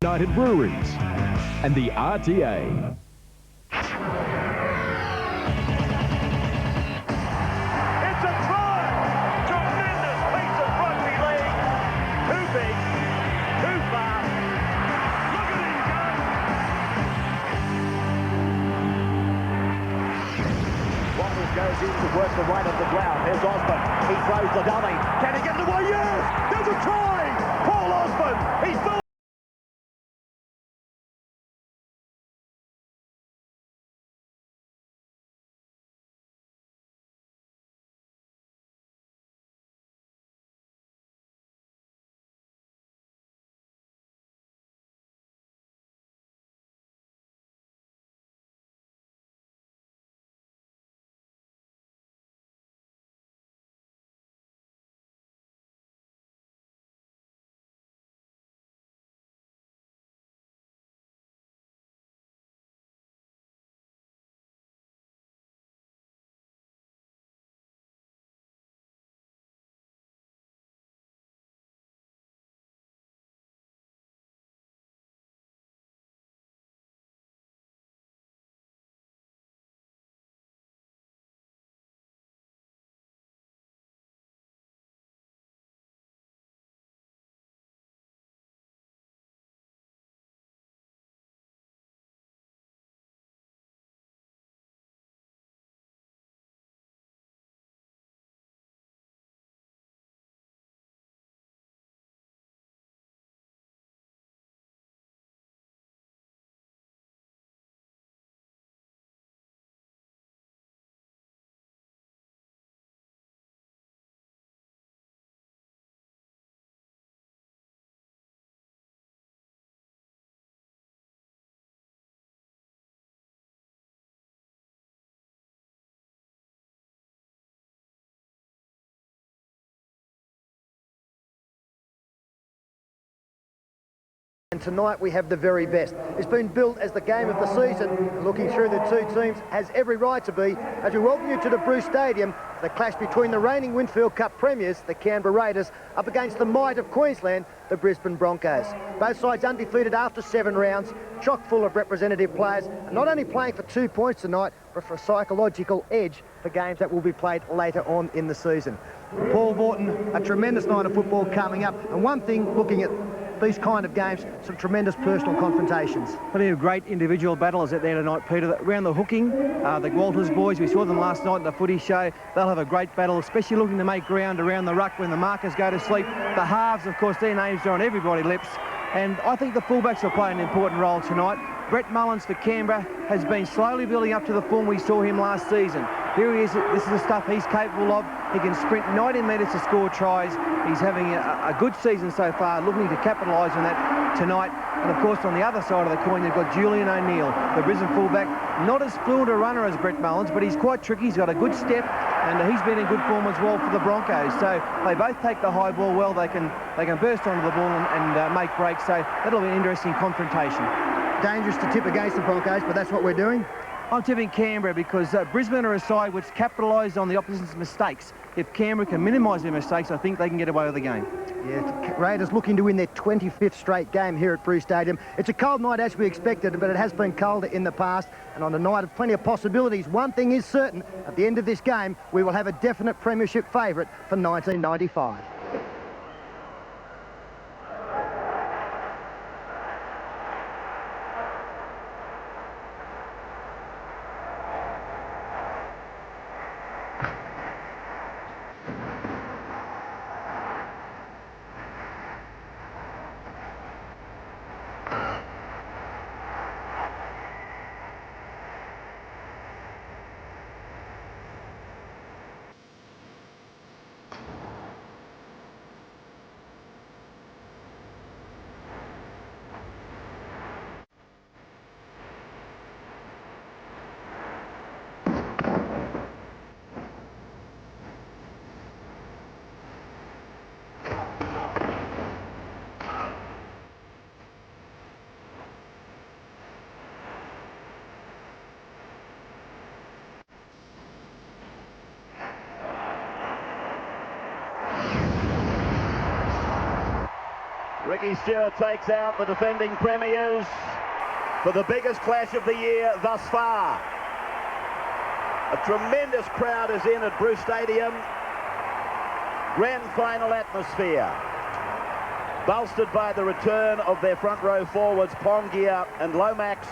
United Breweries and the RTA. It's a try! Tremendous piece of rugby league. Too big, too far. Look at him go! Broncos goes in to work the right of the ground. There's Osborne. He throws the dummy. Can he get it away? Yes! There's a try! Paul Osborne! He's built. And tonight we have the very best. It's been built as the game of the season, and looking through the two teams has every right to be, as we welcome you to the Bruce Stadium, the clash between the reigning Winfield Cup premiers, the Canberra Raiders, up against the might of Queensland, the Brisbane Broncos. Both sides undefeated after 7 rounds, chock full of representative players, and not only playing for 2 points tonight, but for a psychological edge for games that will be played later on in the season. Paul Vorton, a tremendous night of football coming up, and one thing looking at these kind of games, some tremendous personal confrontations. Plenty of great individual battles out there tonight, Peter. Around the hooking, the Walters boys, we saw them last night in the footy show. They'll have a great battle, especially looking to make ground around the ruck when the markers go to sleep. The halves, of course, their names are on everybody's lips. And I think the fullbacks will play an important role tonight. Brett Mullins for Canberra has been slowly building up to the form we saw him last season. Here he is. This is the stuff he's capable of. He can sprint 90 metres to score tries. He's having a good season so far, looking to capitalise on that tonight. And, of course, on the other side of the coin, you've got Julian O'Neill, the Brisbane fullback. Not as fluent a runner as Brett Mullins, but he's quite tricky. He's got a good step, and he's been in good form as well for the Broncos. So they both take the high ball well. They can burst onto the ball and make breaks. So that'll be an interesting confrontation. Dangerous to tip against the Broncos, but that's what we're doing. I'm tipping Canberra because Brisbane are a side which capitalise on the opposition's mistakes. If Canberra can minimise their mistakes, I think they can get away with the game. Yeah, Raiders looking to win their 25th straight game here at Bruce Stadium. It's a cold night as we expected, but it has been colder in the past. And on a night of plenty of possibilities, one thing is certain. At the end of this game, we will have a definite premiership favourite for 1995. Ricky Stewart takes out the defending premiers for the biggest clash of the year thus far. A tremendous crowd is in at Bruce Stadium. Grand final atmosphere, bolstered by the return of their front row forwards Pongia and Lomax,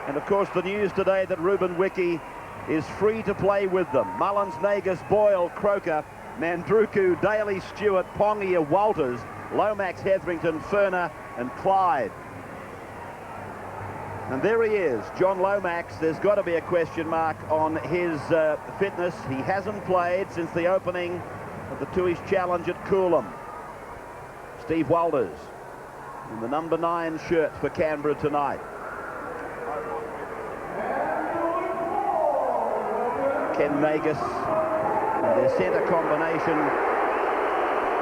and of course the news today that Ruben Wiki is free to play with them. Mullins, Nagus, Boyle, Croker, Mandruku, Daly, Stewart, Pongia, Walters, Lomax, Hetherington, Furner and Clyde. And there he is, John Lomax. There's got to be a question mark on his fitness. He hasn't played since the opening of the Tooheys Challenge at Coolum. Steve Walters in the number 9 shirt for Canberra tonight. Ken Nagus, and their centre combination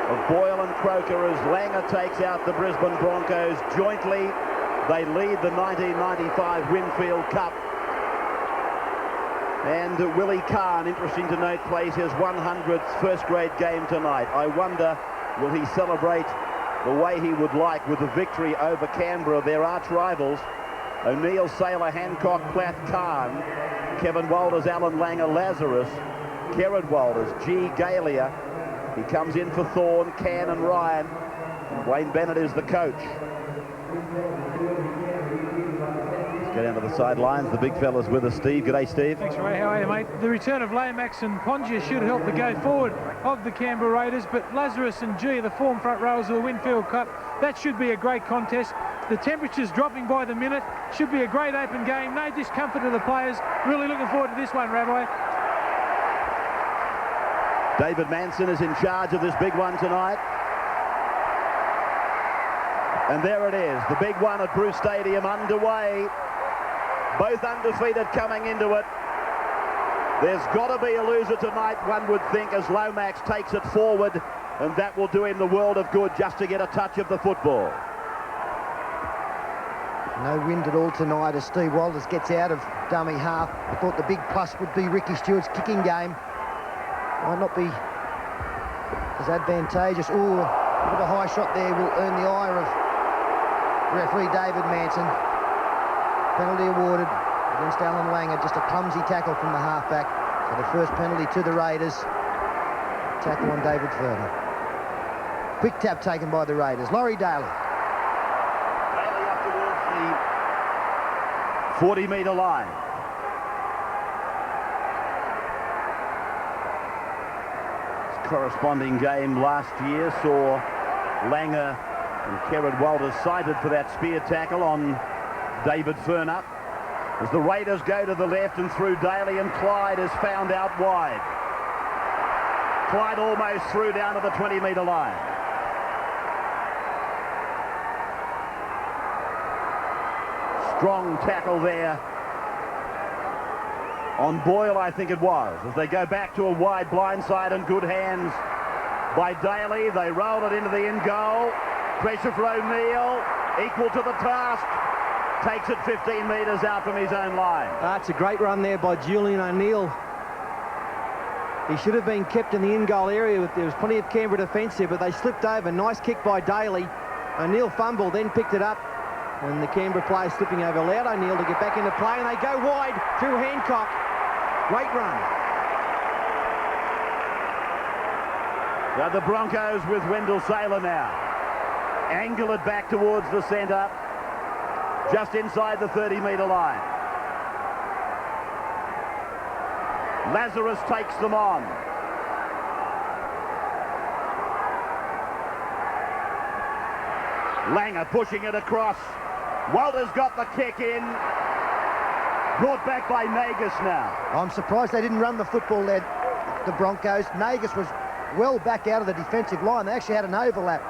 of Boyle and Croker as Langer takes out the Brisbane Broncos. Jointly, they lead the 1995 Winfield Cup. And Willie Kahn, interesting to note, plays his 100th first-grade game tonight. I wonder, will he celebrate the way he would like with the victory over Canberra, their arch-rivals? O'Neill, Saylor, Hancock, Plath, Kahn, Kevin Walters, Alan Langer, Lazarus, Kerrod Walters, G. Galia. He comes in for Thorne, Can and Ryan. And Wayne Bennett is the coach. Let's go down to the sidelines. The big fella's with us, Steve. G'day, Steve. Thanks, Ray. How are you, mate? The return of Lomax and Pongia should help the go forward of the Canberra Raiders, but Lazarus and G, the form front rowers of the Winfield Cup, that should be a great contest. The temperature's dropping by the minute. Should be a great open game. No discomfort to the players. Really looking forward to this one, Rabbi. David Manson is in charge of this big one tonight. And there it is, the big one at Bruce Stadium underway. Both undefeated coming into it. There's got to be a loser tonight, one would think, as Lomax takes it forward, and that will do him the world of good just to get a touch of the football. No wind at all tonight as Steve Walters gets out of dummy half. I thought the big plus would be Ricky Stewart's kicking game. Might not be as advantageous. Ooh, with a high shot there will earn the ire of referee David Manson. Penalty awarded against Alan Langer. Just a clumsy tackle from the halfback. So the first penalty to the Raiders. Tackle on David Furner. Quick tap taken by the Raiders. Laurie Daly. Daly up towards the 40-metre line. Corresponding game last year saw Langer and Kerrod Walters cited for that spear tackle on David Furner. As the Raiders go to the left and through Daly, and Clyde is found out wide. Clyde almost through down to the 20-metre line. Strong tackle there on Boyle, I think it was, as they go back to a wide blindside, and good hands by Daly. They roll it into the in goal. Pressure for O'Neill, equal to the task. Takes it 15 metres out from his own line. That's a great run there by Julian O'Neill. He should have been kept in the in-goal area. There was plenty of Canberra defence there, but they slipped over. Nice kick by Daly. O'Neill fumbled, then picked it up. And the Canberra players slipping over allowed O'Neill to get back into play, and they go wide through Hancock. Great run. Now the Broncos with Wendell Saylor now. Angle it back towards the centre, just inside the 30-metre line. Lazarus takes them on. Langer pushing it across. Walters got the kick in. Brought back by Nagus now. I'm surprised they didn't run the football there, the Broncos. Nagus was well back out of the defensive line. They actually had an overlap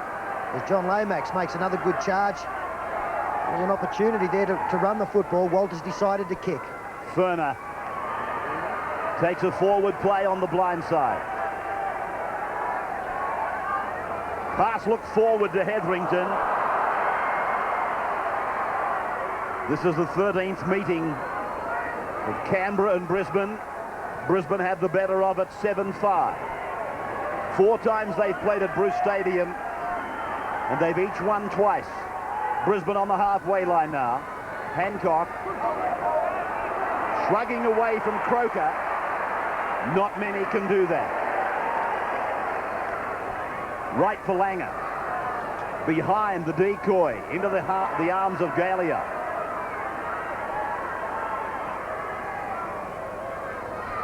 as John Lomax makes another good charge. There's an opportunity there to run the football. Walters decided to kick. Furner takes a forward play on the blind side. Pass looked forward to Hetherington. This is the 13th meeting of Canberra and Brisbane. Brisbane had the better of it, 7-5. 4 times they've played at Bruce Stadium. And they've each won twice. Brisbane on the halfway line now. Hancock shrugging away from Croker. Not many can do that. Right for Langer. Behind the decoy, into the arms of Galea.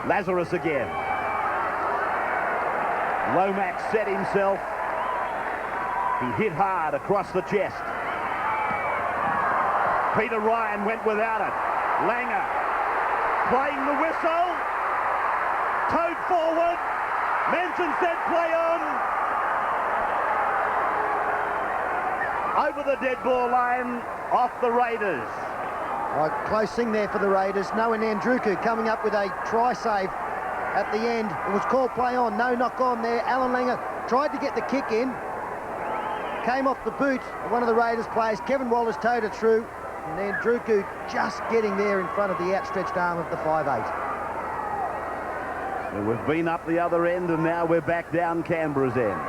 Lazarus again. Lomax set himself. He hit hard across the chest. Peter Ryan went without it. Langer playing the whistle. Towed forward. Manson said play on. Over the dead ball line, off the Raiders. Oh, close thing there for the Raiders. Noah Nandruku coming up with a try save at the end. It was called play on, no knock on there. Alan Langer tried to get the kick in. Came off the boot of one of the Raiders players. Kevin Wallace towed it through. And Nandruku just getting there in front of the outstretched arm of the 5'8". So we've been up the other end and now we're back down Canberra's end.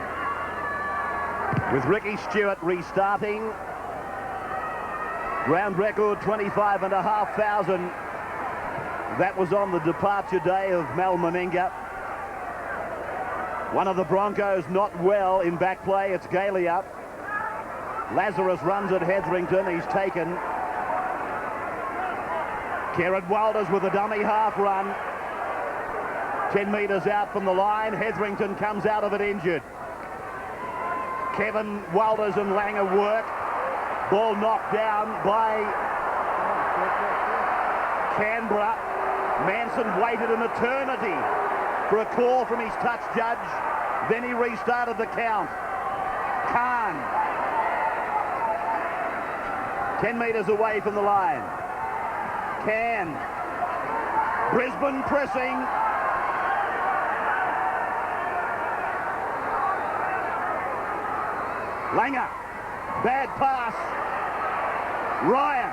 With Ricky Stewart restarting. Ground record 25,500. That was on the departure day of Mal Meninga. One of the Broncos not well in back play. It's Galea. Lazarus runs at Hetherington. He's taken. Kerrod Walters with a dummy half run. 10 metres out from the line. Hetherington comes out of it injured. Kevin Walters and Langer work. Ball knocked down by Canberra. Manson waited an eternity for a call from his touch judge. Then he restarted the count. Khan. 10 metres away from the line. Can. Brisbane pressing. Langer. Bad pass. Ryan.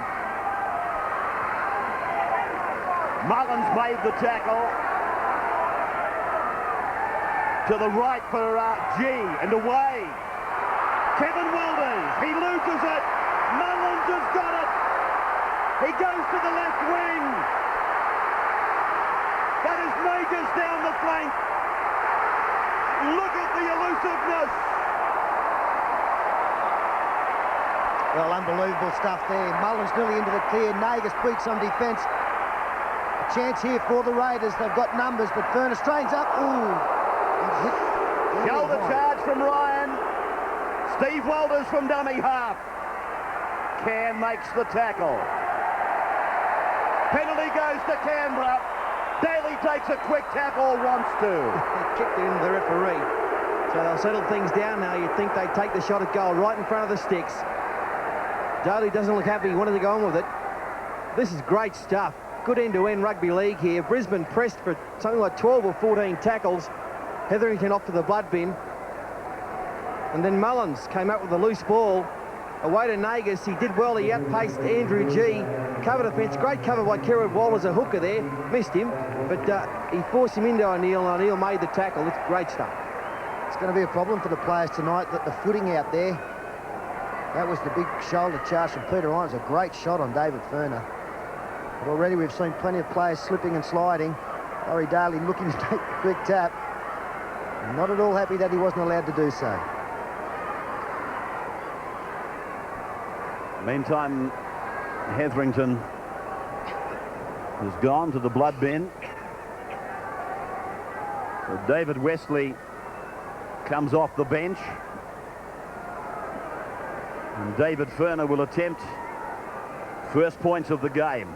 Mullins made the tackle. To the right for G and away. Kevin Walters. He loses it. Mullins has got it. He goes to the left wing. That is Magers down the flank. Look at the elusiveness. Well, unbelievable stuff there. Mullins nearly into the clear. Nagas beats on defence. A chance here for the Raiders. They've got numbers, but Furness trains up. Ooh. Shoulder charge from Ryan. Steve Walters from dummy half. Cam makes the tackle. Penalty goes to Canberra. Daly takes a quick tap or wants to. Kicked it into the referee. So they'll settle things down now. You'd think they'd take the shot at goal right in front of the sticks. Daly doesn't look happy. He wanted to go on with it. This is great stuff. Good end-to-end rugby league here. Brisbane pressed for something like 12 or 14 tackles. Hetherington off to the blood bin. And then Mullins came up with a loose ball. Away to Nagas. He did well. He outpaced Andrew G. Cover defence. Great cover by Kerrod Walters, a hooker there. Missed him. But he forced him into O'Neill, and O'Neill made the tackle. It's great stuff. It's going to be a problem for the players tonight that the footing out there. That was the big shoulder charge from Peter Ryan. It was a great shot on David Furner. But already we've seen plenty of players slipping and sliding. Laurie Daly looking to take the quick tap. Not at all happy that he wasn't allowed to do so. Meantime, Hetherington has gone to the blood bin. So David Wesley comes off the bench. And David Furner will attempt first points of the game.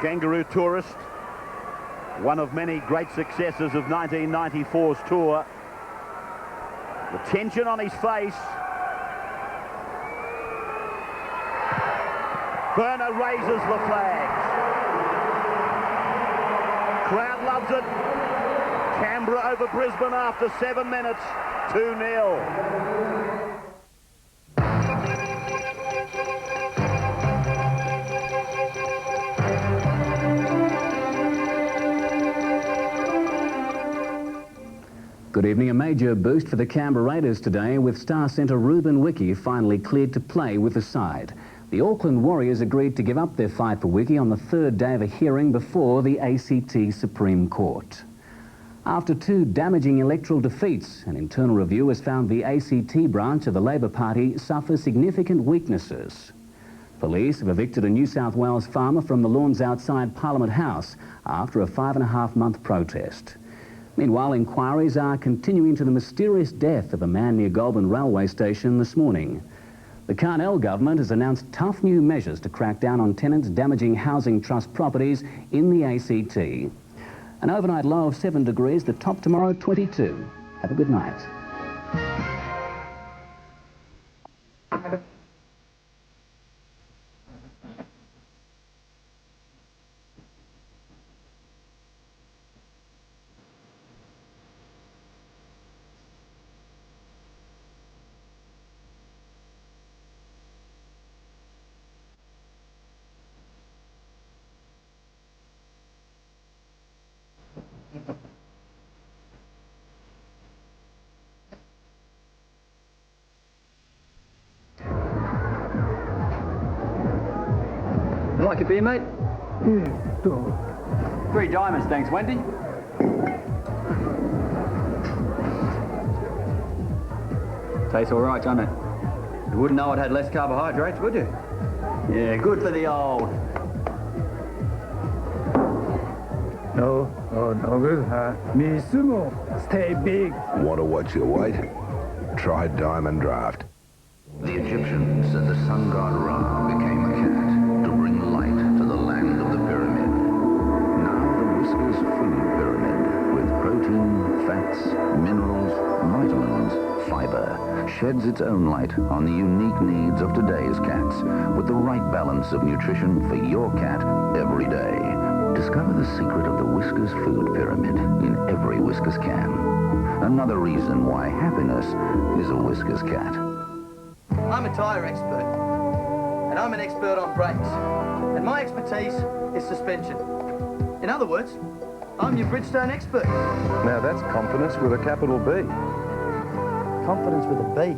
Kangaroo tourist, one of many great successes of 1994's tour. The tension on his face. Furner raises the flags. Crowd loves it. Canberra over Brisbane after 7 minutes, 2-0. Good evening. A major boost for the Canberra Raiders today, with star centre Ruben Wiki finally cleared to play with the side. The Auckland Warriors agreed to give up their fight for Wiki on the third day of a hearing before the ACT Supreme Court. After two damaging electoral defeats, an internal review has found the ACT branch of the Labor Party suffers significant weaknesses. Police have evicted a New South Wales farmer from the lawns outside Parliament House after a 5.5-month protest. Meanwhile, inquiries are continuing into the mysterious death of a man near Goulburn railway station this morning. The Carnell government has announced tough new measures to crack down on tenants damaging housing trust properties in the ACT. An overnight low of 7 degrees, the top tomorrow 22. Have a good night. Like a beer, mate? Yeah, dog. 3 diamonds, thanks, Wendy. Tastes all right, doesn't it? You wouldn't know it had less carbohydrates, would you? Yeah, good for the old. No good, huh? Me sumo, stay big. Want to watch your weight? Try Diamond Draft. The Egyptians said the sun god Ra became a cat to bring light to the land of the pyramid. Now the Whiskers food pyramid, with protein, fats, minerals, vitamins, fiber, sheds its own light on the unique needs of today's cats, with the right balance of nutrition for your cat every day. Discover the secret of the Whiskers food pyramid in every Whiskers can. Another reason why happiness is a Whiskers cat. I'm a tyre expert, and I'm an expert on brakes, and my expertise is suspension. In other words, I'm your Bridgestone expert. Now that's confidence with a capital B. Confidence with a B.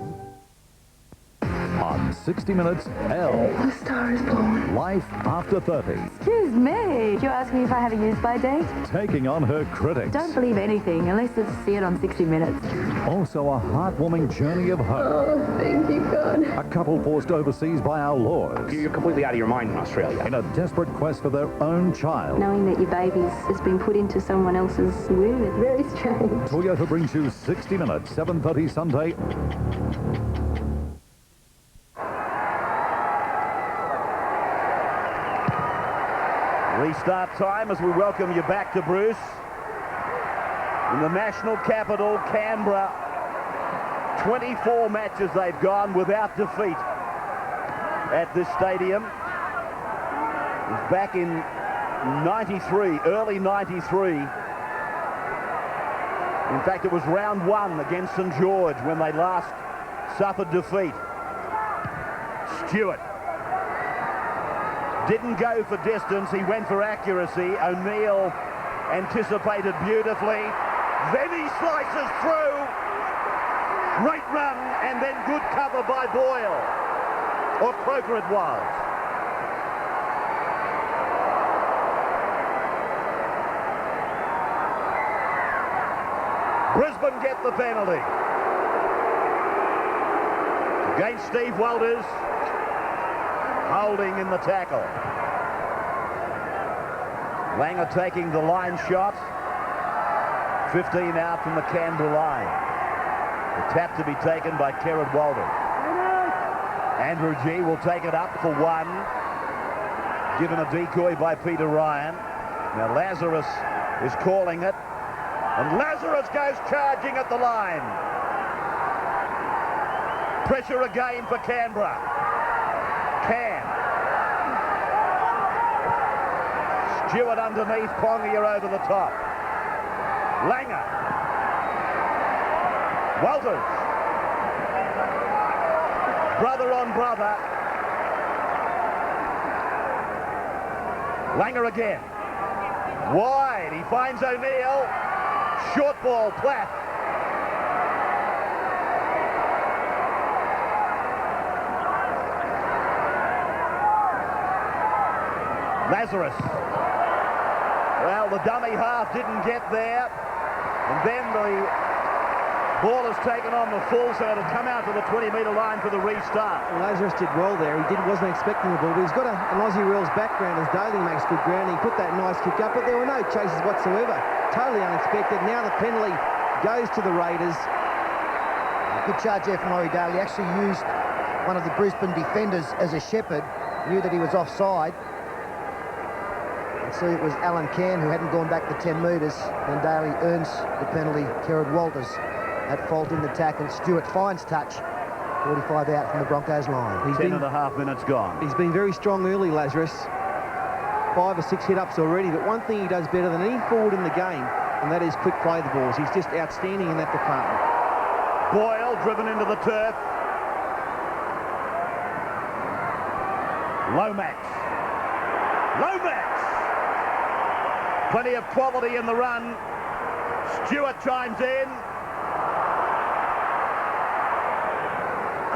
On 60 Minutes, L. The star is born. Life after 30. Excuse me. You ask me if I have a use-by date? Taking on her critics. Don't believe anything unless it's see it on 60 Minutes. Also a heartwarming journey of hope. Oh, thank you, God. A couple forced overseas by our laws. You're completely out of your mind in Australia. In a desperate quest for their own child. Knowing that your baby has been put into someone else's womb is very strange. Toyota brings you 60 Minutes, 7:30 Sunday. Restart time as we welcome you back to Bruce. In the national capital, Canberra, 24 matches they've gone without defeat at this stadium. It was back in 93, early 93. In fact, it was round 1 against St George when they last suffered defeat. Stewart didn't go for distance, he went for accuracy. O'Neill anticipated beautifully. Then he slices through. Great run, and then good cover by Boyle. Or Croker it was. Brisbane get the penalty. Against Steve Walters. Holding in the tackle. Langer taking the line shot. 15 out from the Canberra line. The tap to be taken by Kerrod Walters. Andrew G will take it up for 1. Given a decoy by Peter Ryan. Now Lazarus is calling it. And Lazarus goes charging at the line. Pressure again for Canberra. Stewart underneath, Pongia over the top. Langer. Walters. Brother on brother. Langer again. Wide, he finds O'Neill. Short ball, Platt. Lazarus. Well, the dummy half didn't get there. And then the ball is taken on the full, so it'll come out to the 20-metre line for the restart. Well, Lazarus did well there. He wasn't expecting the ball, but he's got an Aussie rules background as Daly makes good ground. He put that nice kick up, but there were no chases whatsoever. Totally unexpected. Now the penalty goes to the Raiders. Good charge there from Laurie Daly. He actually used one of the Brisbane defenders as a shepherd. Knew that he was offside. And see, it was Alan Cann who hadn't gone back the 10 metres. And Daly earns the penalty. Kerrod Walters at fault in the tackle. Stewart finds touch. 45 out from the Broncos line. He's 10.5 minutes gone. He's been very strong early, Lazarus. 5 or 6 hit-ups already, but one thing he does better than any forward in the game, and that is quick play the balls. He's just outstanding in that department. Boyle driven into the turf. Lomax. Plenty of quality in the run. Stewart chimes in.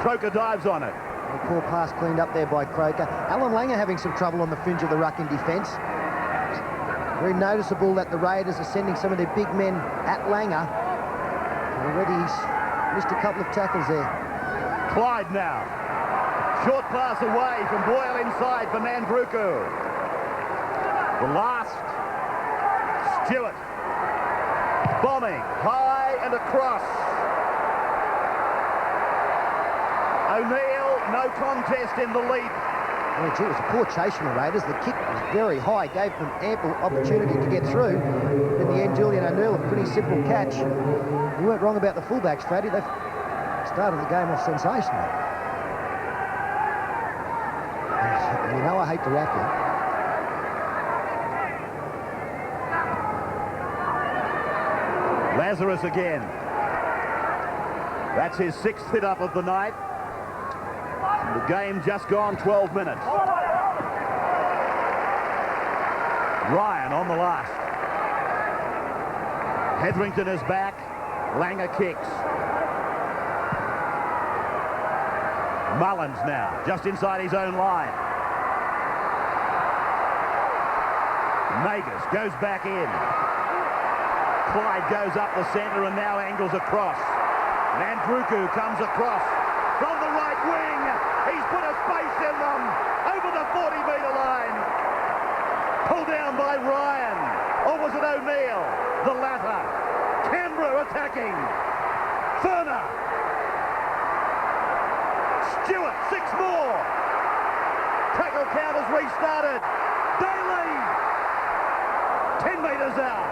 Croker dives on it. A poor pass cleaned up there by Croker. Alan Langer having some trouble on the fringe of the ruck in defence. Very noticeable that the Raiders are sending some of their big men at Langer. Already he's missed a couple of tackles there. Clyde now. Short pass away from Boyle inside for Nandruku. The last. Stewart. Bombing. High and across. O'Neill, no contest in the lead. Oh, gee, it was a poor chase from the Raiders. The kick was very high, gave them ample opportunity to get through. In the end, Julian O'Neill, a pretty simple catch. You weren't wrong about the fullbacks, Fraddy. They've started the game off sensationally. You know I hate to wrap you. Lazarus again. That's his 6th hit-up of the night. The game just gone 12 minutes. Ryan on the last. Hetherington is back. Langer kicks. Mullins now, just inside his own line. Nagus goes back in. Clyde goes up the centre and now angles across. Nandruku comes across from the right wing. He's put a space in them over the 40-metre line. Pulled down by Ryan. Or was it O'Neill? The latter. Canberra attacking. Furner. Stewart, 6 more. Tackle count has restarted. Daly. 10 metres out.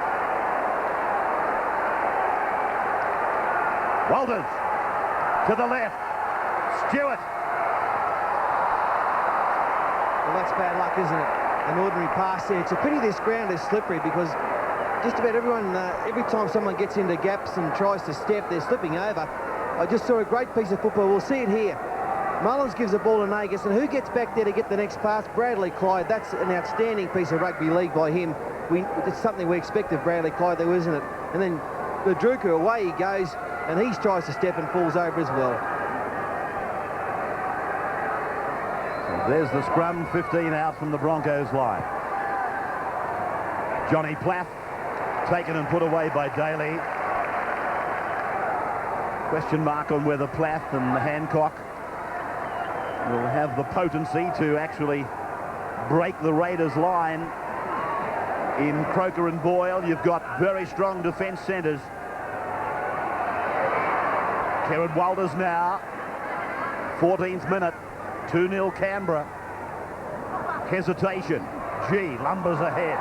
Walters to the left. Stewart. Well, that's bad luck, isn't it? An ordinary pass there. It's a pity this ground is slippery because just about everyone, every time someone gets into gaps and tries to step, they're slipping over. I just saw a great piece of football. We'll see it here. Mullins gives the ball to Nagus, and who gets back there to get the next pass? Bradley Clyde. That's an outstanding piece of rugby league by him. It's something we expect of Bradley Clyde, though, isn't it? And then the Druker, away he goes, and he tries to step and falls over as well. So there's the scrum, 15 out from the Broncos line. Johnny Plath, taken and put away by Daly. Question mark on whether Plath and Hancock will have the potency to actually break the Raiders' line. In Croker and Boyle, you've got very strong defence centres. Kerrod Walters now, 14th minute, 2-0 Canberra. Hesitation. G lumbers ahead.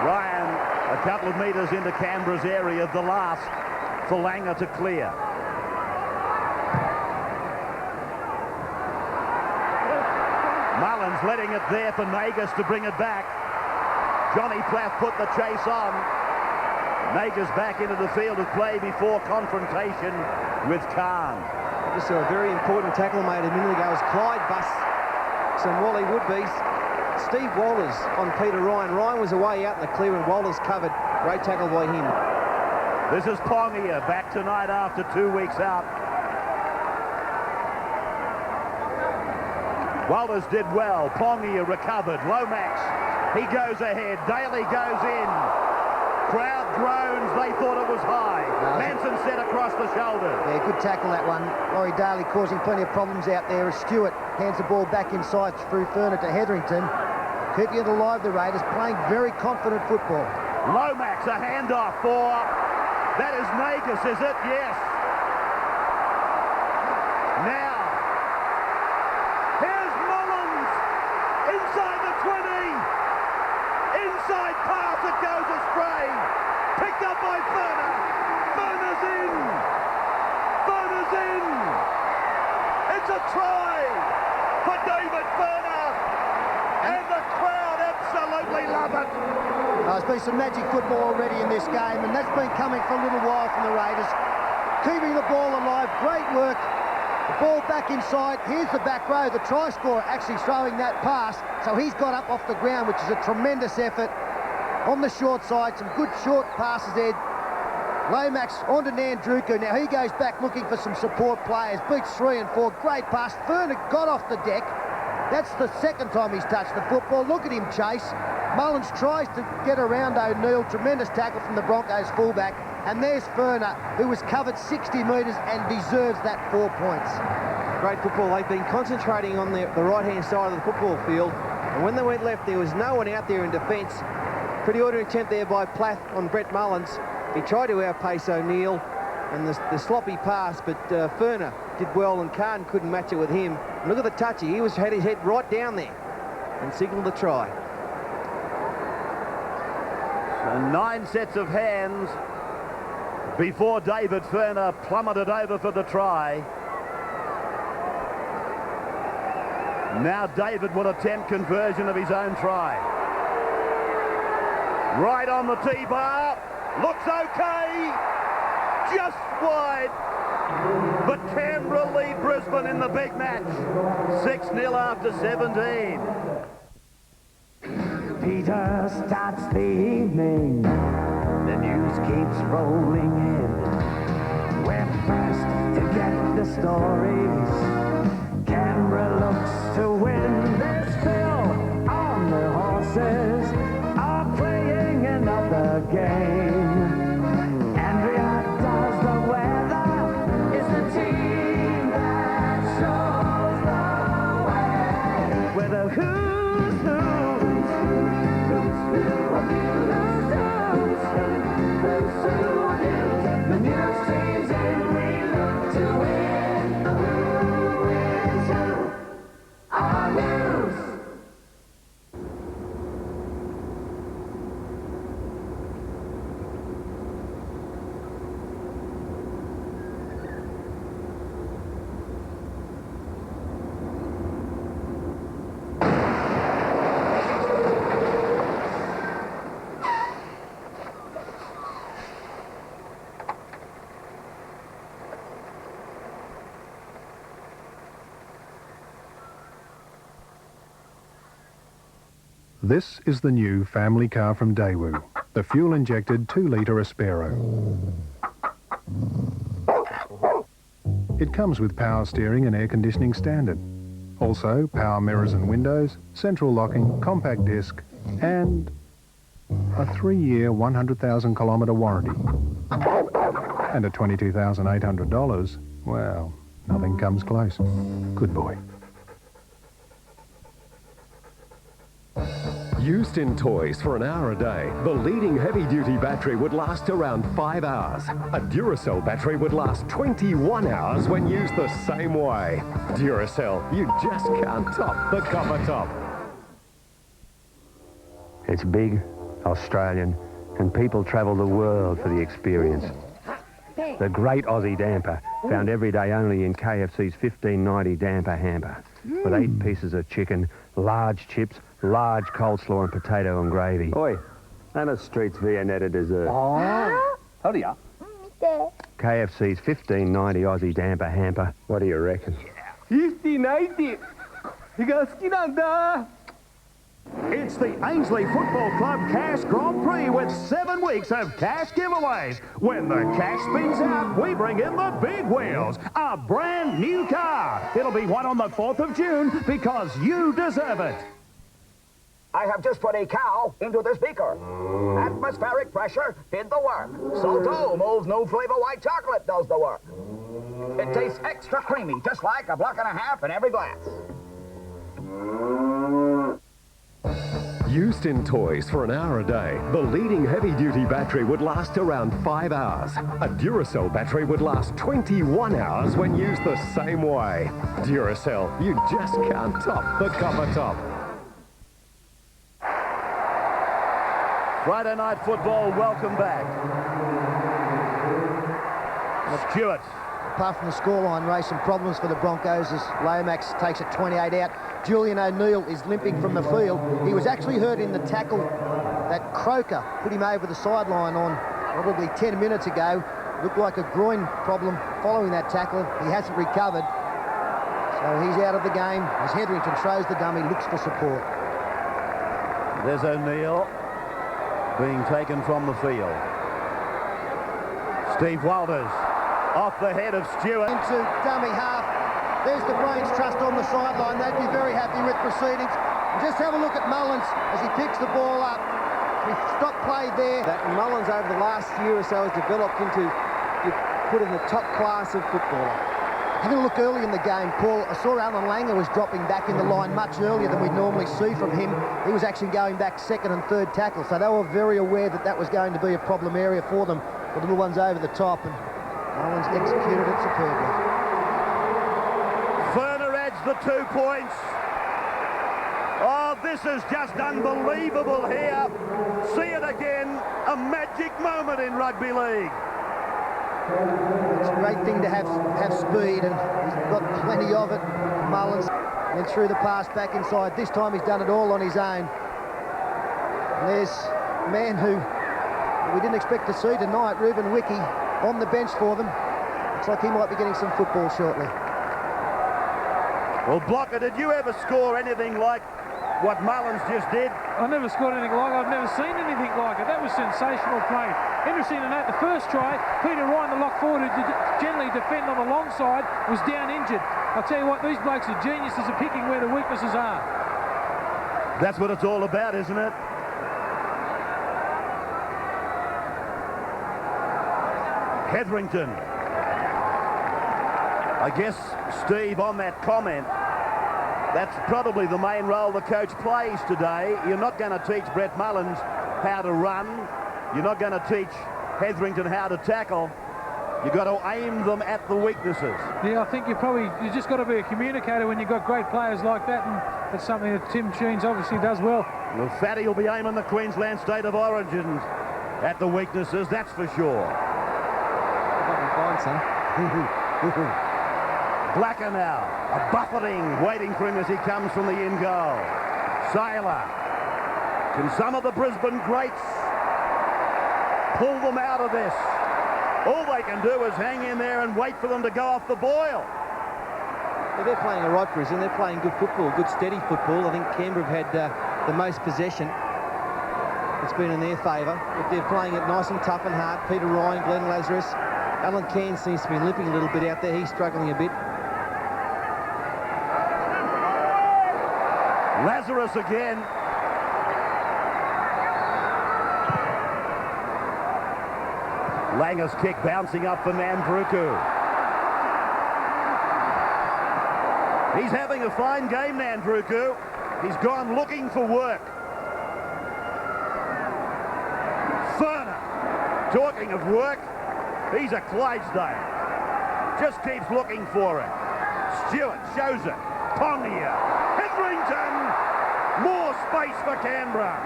Ryan, a couple of metres into Canberra's area, the last for Langer to clear. Mullins letting it there for Nagus to bring it back. Johnny Plath put the chase on. Nagus back into the field of play before confrontation with Khan. I just saw a very important tackle made a minute ago as Clyde busts some Wally Woodbees. Steve Walters on Peter Ryan. Ryan was away out in the clear and Walters covered. Great tackle by him. This is Pongia back tonight after 2 weeks out. Walters did well. Pongia recovered. Lomax, he goes ahead. Daly goes in. Crowd groans. They thought it was high. Manson set across the shoulder. Yeah, good tackle, that one. Laurie Daly causing plenty of problems out there as Stewart hands the ball back inside through Ferner to Hetherington. Keeping it alive, the Raiders, playing very confident football. Lomax, a handoff for... That is Nagus, is it? Yes. Now, here's Mullins. Inside the 20. Inside pass, it goes astray. Picked up by Ferner. Ferner's in. Ferner's in. It's a try for David Ferner. And the crowd absolutely love it. There's been some magic football already in this game, and that's been coming for a little while from the Raiders. Keeping the ball alive, great work. The ball back inside. Here's the back row. The try scorer actually throwing that pass, so he's got up off the ground, which is a tremendous effort. On the short side, some good short passes there. Lomax onto Nandruku. Now he goes back looking for some support players. Beats 3 and 4. Great pass. Ferner got off the deck. That's the second time he's touched the football. Look at him chase. Mullins tries to get around O'Neill. Tremendous tackle from the Broncos fullback. And there's Ferner, who was covered 60 metres and deserves that 4 points. Great football. They've been concentrating on the right-hand side of the football field. And when they went left, there was no one out there in defence. Pretty ordinary attempt there by Plath on Brett Mullins. He tried to outpace O'Neill and the sloppy pass, but Ferner did well, and Khan couldn't match it with him. And look at the touchy. He had his head right down there and signalled the try. So 9 sets of hands before David Ferner plummeted over for the try. Now David will attempt conversion of his own try. Right on the T-bar. Looks okay. Just wide. But Canberra lead Brisbane in the big match. 6-0 after 17. Peter starts the evening. The news keeps rolling in. We're first to get the stories. Canberra looks to win. There's Phil on the horses. Are playing another game. Andrea does the weather. Is the team that shows the way. With a who's who. The news team's in, we look to win. Who is who? Our news. This is the new family car from Daewoo, the fuel-injected 2-litre Aspero. It comes with power steering and air conditioning standard. Also, power mirrors and windows, central locking, compact disc, and a 3-year, 100,000-kilometre warranty. And at $22,800, well, nothing comes close. Good boy. Used in toys for an hour a day, the leading heavy-duty battery would last around 5 hours. A Duracell battery would last 21 hours when used the same way. Duracell, you just can't top the copper top. It's big, Australian, and people travel the world for the experience. The great Aussie damper, found every day only in KFC's 15.90 damper hamper. With 8 pieces of chicken, large chips, large coleslaw and potato and gravy. Oi, and a Streets Viennetta dessert. Oh. Howdy ya. KFC's 15.90 Aussie damper hamper. What do you reckon? 15.90. が好きなんだ。It's It's the Ainsley Football Club Cash Grand Prix with 7 weeks of cash giveaways. When the cash spins out, we bring in the big wheels, a brand new car. It'll be won on the 4th of June because you deserve it. I have just put a cow into the speaker. Atmospheric pressure did the work. So too, Mole's new flavor white chocolate does the work. It tastes extra creamy, just like a block and a half in every glass. Used in toys for an hour a day, the leading heavy-duty battery would last around 5 hours. A Duracell battery would last 21 hours when used the same way. Duracell, you just can't top the copper top. Friday night football, welcome back. Stewart. Apart from the scoreline race, some problems for the Broncos as Lomax takes it 28 out. Julian O'Neill is limping from the field. He was actually hurt in the tackle that Croker put him over the sideline on probably 10 minutes ago. Looked like a groin problem following that tackle. He hasn't recovered. So he's out of the game as Hetherington throws the dummy, looks for support. There's O'Neill being taken from the field. Steve Walters off the head of Stewart. Into dummy half. There's the Brains Trust on the sideline. They'd be very happy with proceedings. And just have a look at Mullins as he picks the ball up. We stop play there. That Mullins over the last year or so has developed into, you put in the top class of footballer. Having a look early in the game, Paul, I saw Alan Langer was dropping back in the line much earlier than we'd normally see from him. He was actually going back second and third tackle, so they were very aware that that was going to be a problem area for them. The little one's over the top, and Mullins executed it superbly. Ferner adds the 2 points. Oh, this is just unbelievable here. See it again, a magic moment in rugby league. It's a great thing to have speed, and he's got plenty of it. Mullins and threw the pass back inside. This time he's done it all on his own. And there's a man who we didn't expect to see tonight, Reuben Wiki, on the bench for them. Looks like he might be getting some football shortly. Well, Blocker, did you ever score anything like what Mullins just did? I never scored anything like it. I've never seen anything like it. That was sensational play. Interesting to note, the first try, Peter Ryan, the lock forward, who generally defend on the long side, was down injured. I'll tell you what, these blokes are geniuses at picking where the weaknesses are. That's what it's all about, isn't it? Hetherington. I guess, Steve, on that comment, that's probably the main role the coach plays today. You're not going to teach Brett Mullins how to run. You're not going to teach Hetherington how to tackle. You've got to aim them at the weaknesses. Yeah, I think you just got to be a communicator when you've got great players like that, and that's something that Tim Sheens obviously does well. Well, Fatty will be aiming the Queensland State of Origin at the weaknesses, that's for sure. Fine, son. Blacker now, a buffeting waiting for him as he comes from the in goal. Saylor. Can some of the Brisbane greats pull them out of this? All they can do is hang in there and wait for them to go off the boil. Yeah, they're playing all right, Brisbane. They're playing good football, good steady football. I think Canberra have had the most possession. It's been in their favour, but they're playing it nice and tough and hard. Peter Ryan, Glenn Lazarus. Alan Cairns seems to be limping a little bit out there. He's struggling a bit. Lazarus again. Langer's kick bouncing up for Nandruku. He's having a fine game, Nandruku. He's gone looking for work. Ferner, talking of work, he's a Clydesdale. Just keeps looking for it. Stewart shows it. Pongia. Hetherington. More space for Canberra.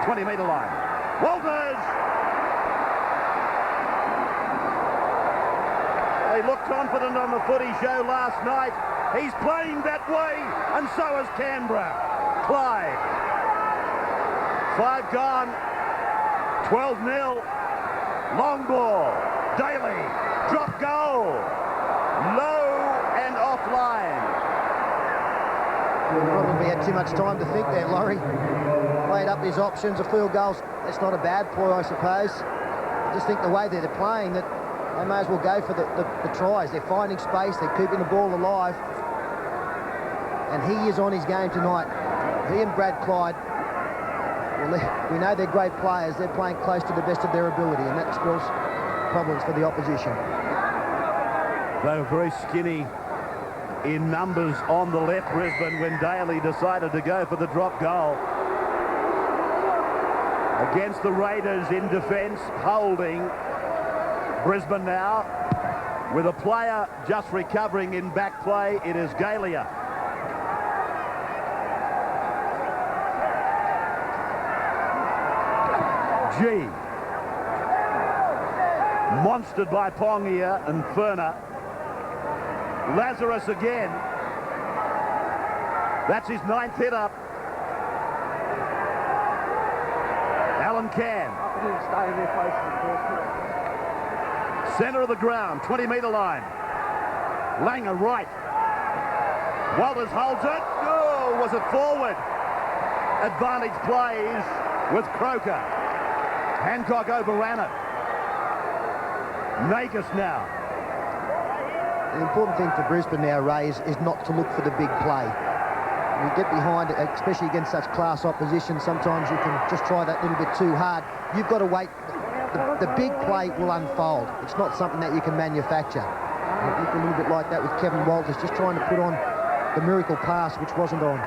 20-metre line. Walters. They looked confident on the footy show last night. He's playing that way, and so is Canberra. Clyde. 5 gone. 12-0. Long ball. Daly. Drop goal. Low and offline. Probably had too much time to think there, Laurie. Weighed up his options. A field goal's, that's not a bad ploy, I suppose. I just think the way that they're playing, that they may as well go for the tries. They're finding space, they're keeping the ball alive. And he is on his game tonight. He and Brad Clyde, well, we know they're great players. They're playing close to the best of their ability, and that spells problems for the opposition. They were very skinny in numbers on the left, Brisbane, when Daly decided to go for the drop goal. Against the Raiders in defence, holding Brisbane now. With a player just recovering in back play, it is Galia. G. Monstered by Pongia and Ferner. Lazarus again. That's his 9th hit up. Alan Can. Centre of the ground, 20-metre line. Langer right. Walters holds it. Oh, was it forward? Advantage plays with Croker. Hancock overran it. Nagus now. The important thing for Brisbane now, Ray, is not to look for the big play. You get behind it, especially against such class opposition, sometimes you can just try that little bit too hard. You've got to wait. The big play will unfold. It's not something that you can manufacture. It looked a little bit like that with Kevin Walters, just trying to put on the miracle pass, which wasn't on.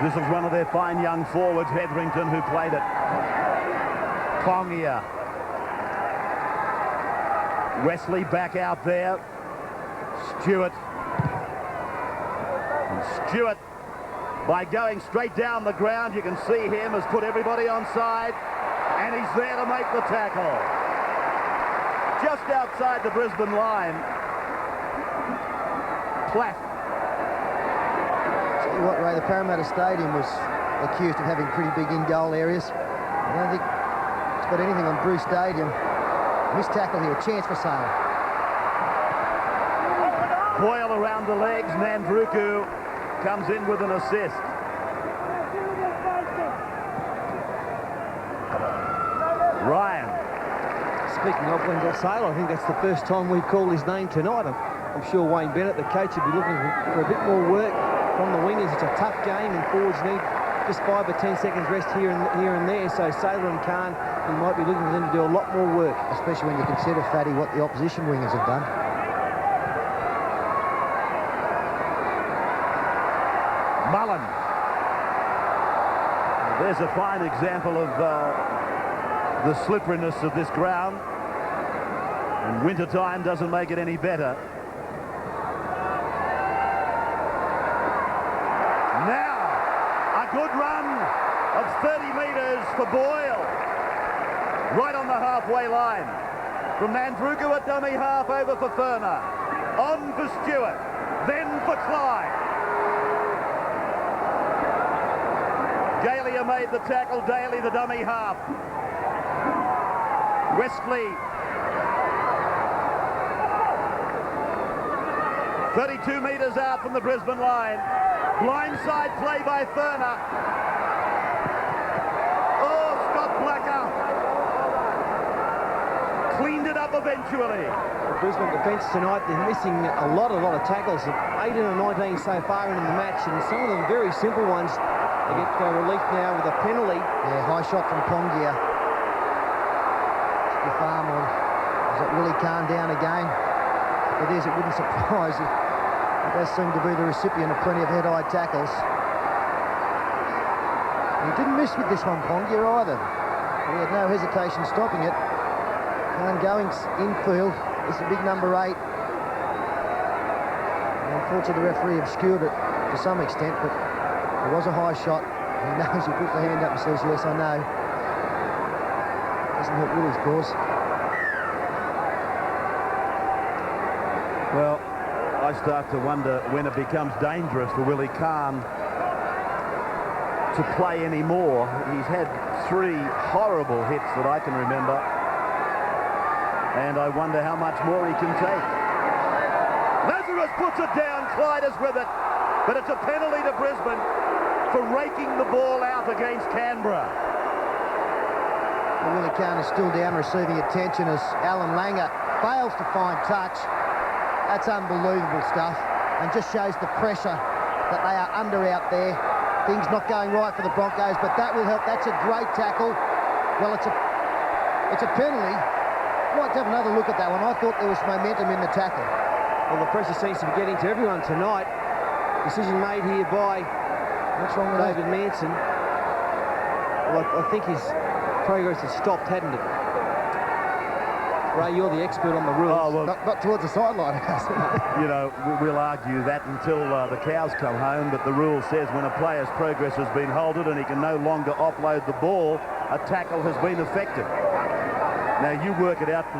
This is one of their fine young forwards, Hetherington, who played it. Pongia. Wesley back out there. Stewart. And Stewart, by going straight down the ground, you can see him, has put everybody on side, and he's there to make the tackle. Just outside the Brisbane line. Platt. Tell you what, Ray, the Parramatta Stadium was accused of having pretty big in-goal areas. I don't think it's got anything on Bruce Stadium. Missed tackle here, a chance for Sale. Boyle around the legs, Nandruku comes in with an assist. Ryan. Speaking of Wendell Sale, I think that's the first time we've called his name tonight. I'm sure Wayne Bennett, the coach, would be looking for a bit more work from the wingers. It's a tough game, and forwards need just 5 or 10 seconds rest here and there. So Saylor and Khan, he might be looking for them to do a lot more work. Especially when you consider, Fatty, what the opposition wingers have done. Mullen. There's a fine example of the slipperiness of this ground. And winter time doesn't make it any better. Now, a good run of 30 metres for Boyle. Right on the halfway line. From Nandruku at dummy half, over for Ferner. On for Stewart. Then for Clyde. Galia made the tackle. Daly the dummy half. Wesley. 32 metres out from the Brisbane line. Blindside play by Ferner. Oh, Scott Blacker. Cleaned it up eventually. The Brisbane defence tonight, they're missing a lot of tackles. 18 or 19 so far into the match, and some of them very simple ones. They get relief now with a penalty. Yeah, high shot from Pongia. The farm on. Is it Willie Khan down again? If it is, it wouldn't surprise you. He does seem to be the recipient of plenty of head-high tackles. He didn't miss with this one, Pongia, either. But he had no hesitation stopping it. Khan going infield. This is big number 8. And unfortunately, the referee obscured it to some extent, but it was a high shot. He knows, he puts the hand up and says, yes, I know. Doesn't hurt Willie's cause. Well, I start to wonder when it becomes dangerous for Willie Khan to play anymore. He's had 3 horrible hits that I can remember. And I wonder how much more he can take. Lazarus puts it down. Clyde is with it. But it's a penalty to Brisbane for raking the ball out against Canberra. Well, Willie Kahn is still down receiving attention as Alan Langer fails to find touch. That's unbelievable stuff and just shows the pressure that they are under out there. Things not going right for the Broncos, but that will help. That's a great tackle. Well, it's a penalty. I'd like to have another look at that one. I thought there was momentum in the tackle. Well, the pressure seems to be getting to everyone tonight. Decision made here by David Manson. Well, I think his progress has stopped, hadn't it? Ray, you're the expert on the rules. Oh, well, not towards the sideline. You know, we'll argue that until the cows come home, but the rule says when a player's progress has been halted and he can no longer offload the ball, a tackle has been effected. Now, you work it out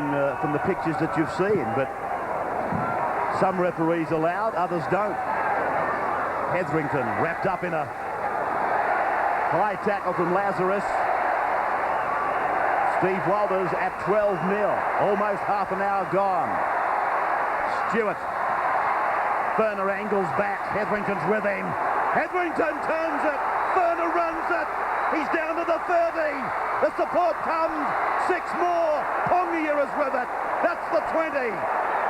from the pictures that you've seen, but some referees allow it, others don't. Hetherington wrapped up in a high tackle from Lazarus. Steve Walters at 12-0. Almost half an hour gone. Stewart. Ferner angles back. Hetherington's with him. Hetherington turns it. Ferner runs it. He's down to the 30. The support comes. 6 more. Pongia is with it. That's the 20.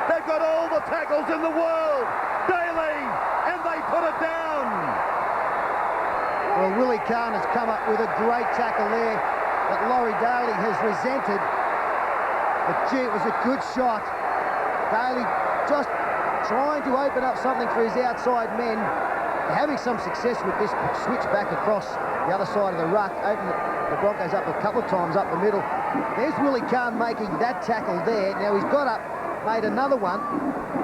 They've got all the tackles in the world. Daly. And they put it down. Well, Willie Kahn has come up with a great tackle there that Laurie Daly has resented. But gee, it was a good shot. Daly just trying to open up something for his outside men. Having some success with this switch back across the other side of the ruck. Opened the Broncos up a couple of times up the middle. There's Willie Kahn making that tackle there. Now he's got up, made another one.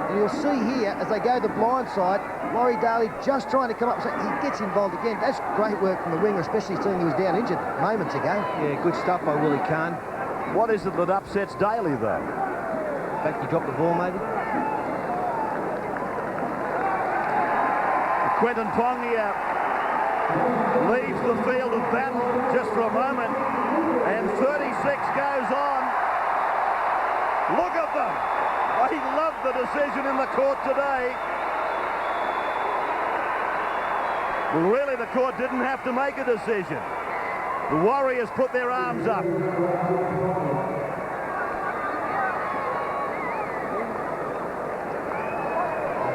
And you'll see here, as they go the blind side, Laurie Daly just trying to come up. So he gets involved again. That's great work from the winger, especially seeing he was down injured moments ago. Yeah, good stuff by Willie Kahn. What is it that upsets Daly, though? In fact, he dropped the ball, maybe. Quentin Pongia leaves the field of battle just for a moment, and 36 goes on. Look at them. They love the decision in the court today. Well, really, the court didn't have to make a decision. The Warriors put their arms up.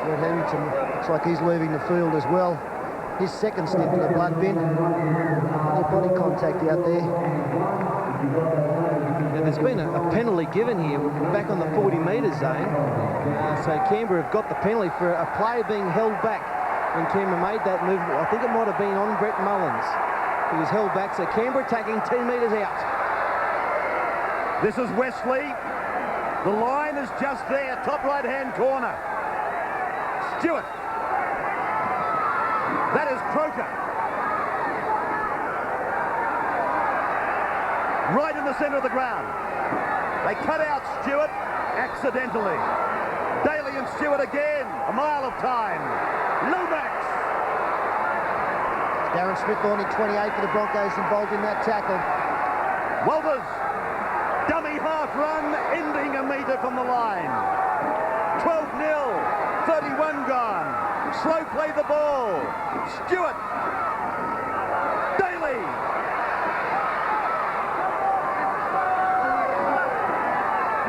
Hetherington looks like he's leaving the field as well. His second stint in the blood bin. No body contact out there. Now, there's been a penalty given here back on the 40-metre zone. So Canberra have got the penalty for a player being held back when Canberra made that move. I think it might have been on Brett Mullins. He was held back, so Canberra attacking 10 metres out. This is Wesley. The line is just there, top right-hand corner. Stewart. That is Croker. Right in the centre of the ground. They cut out Stewart accidentally. Daly and Stewart again. A mile of time. Lomax. Darren Smith-Thorne in 28 for the Broncos involved in that tackle. Walters. Dummy half run, ending a metre from the line. 12-0. 31 gone. Slow play the ball. Stewart. Daly.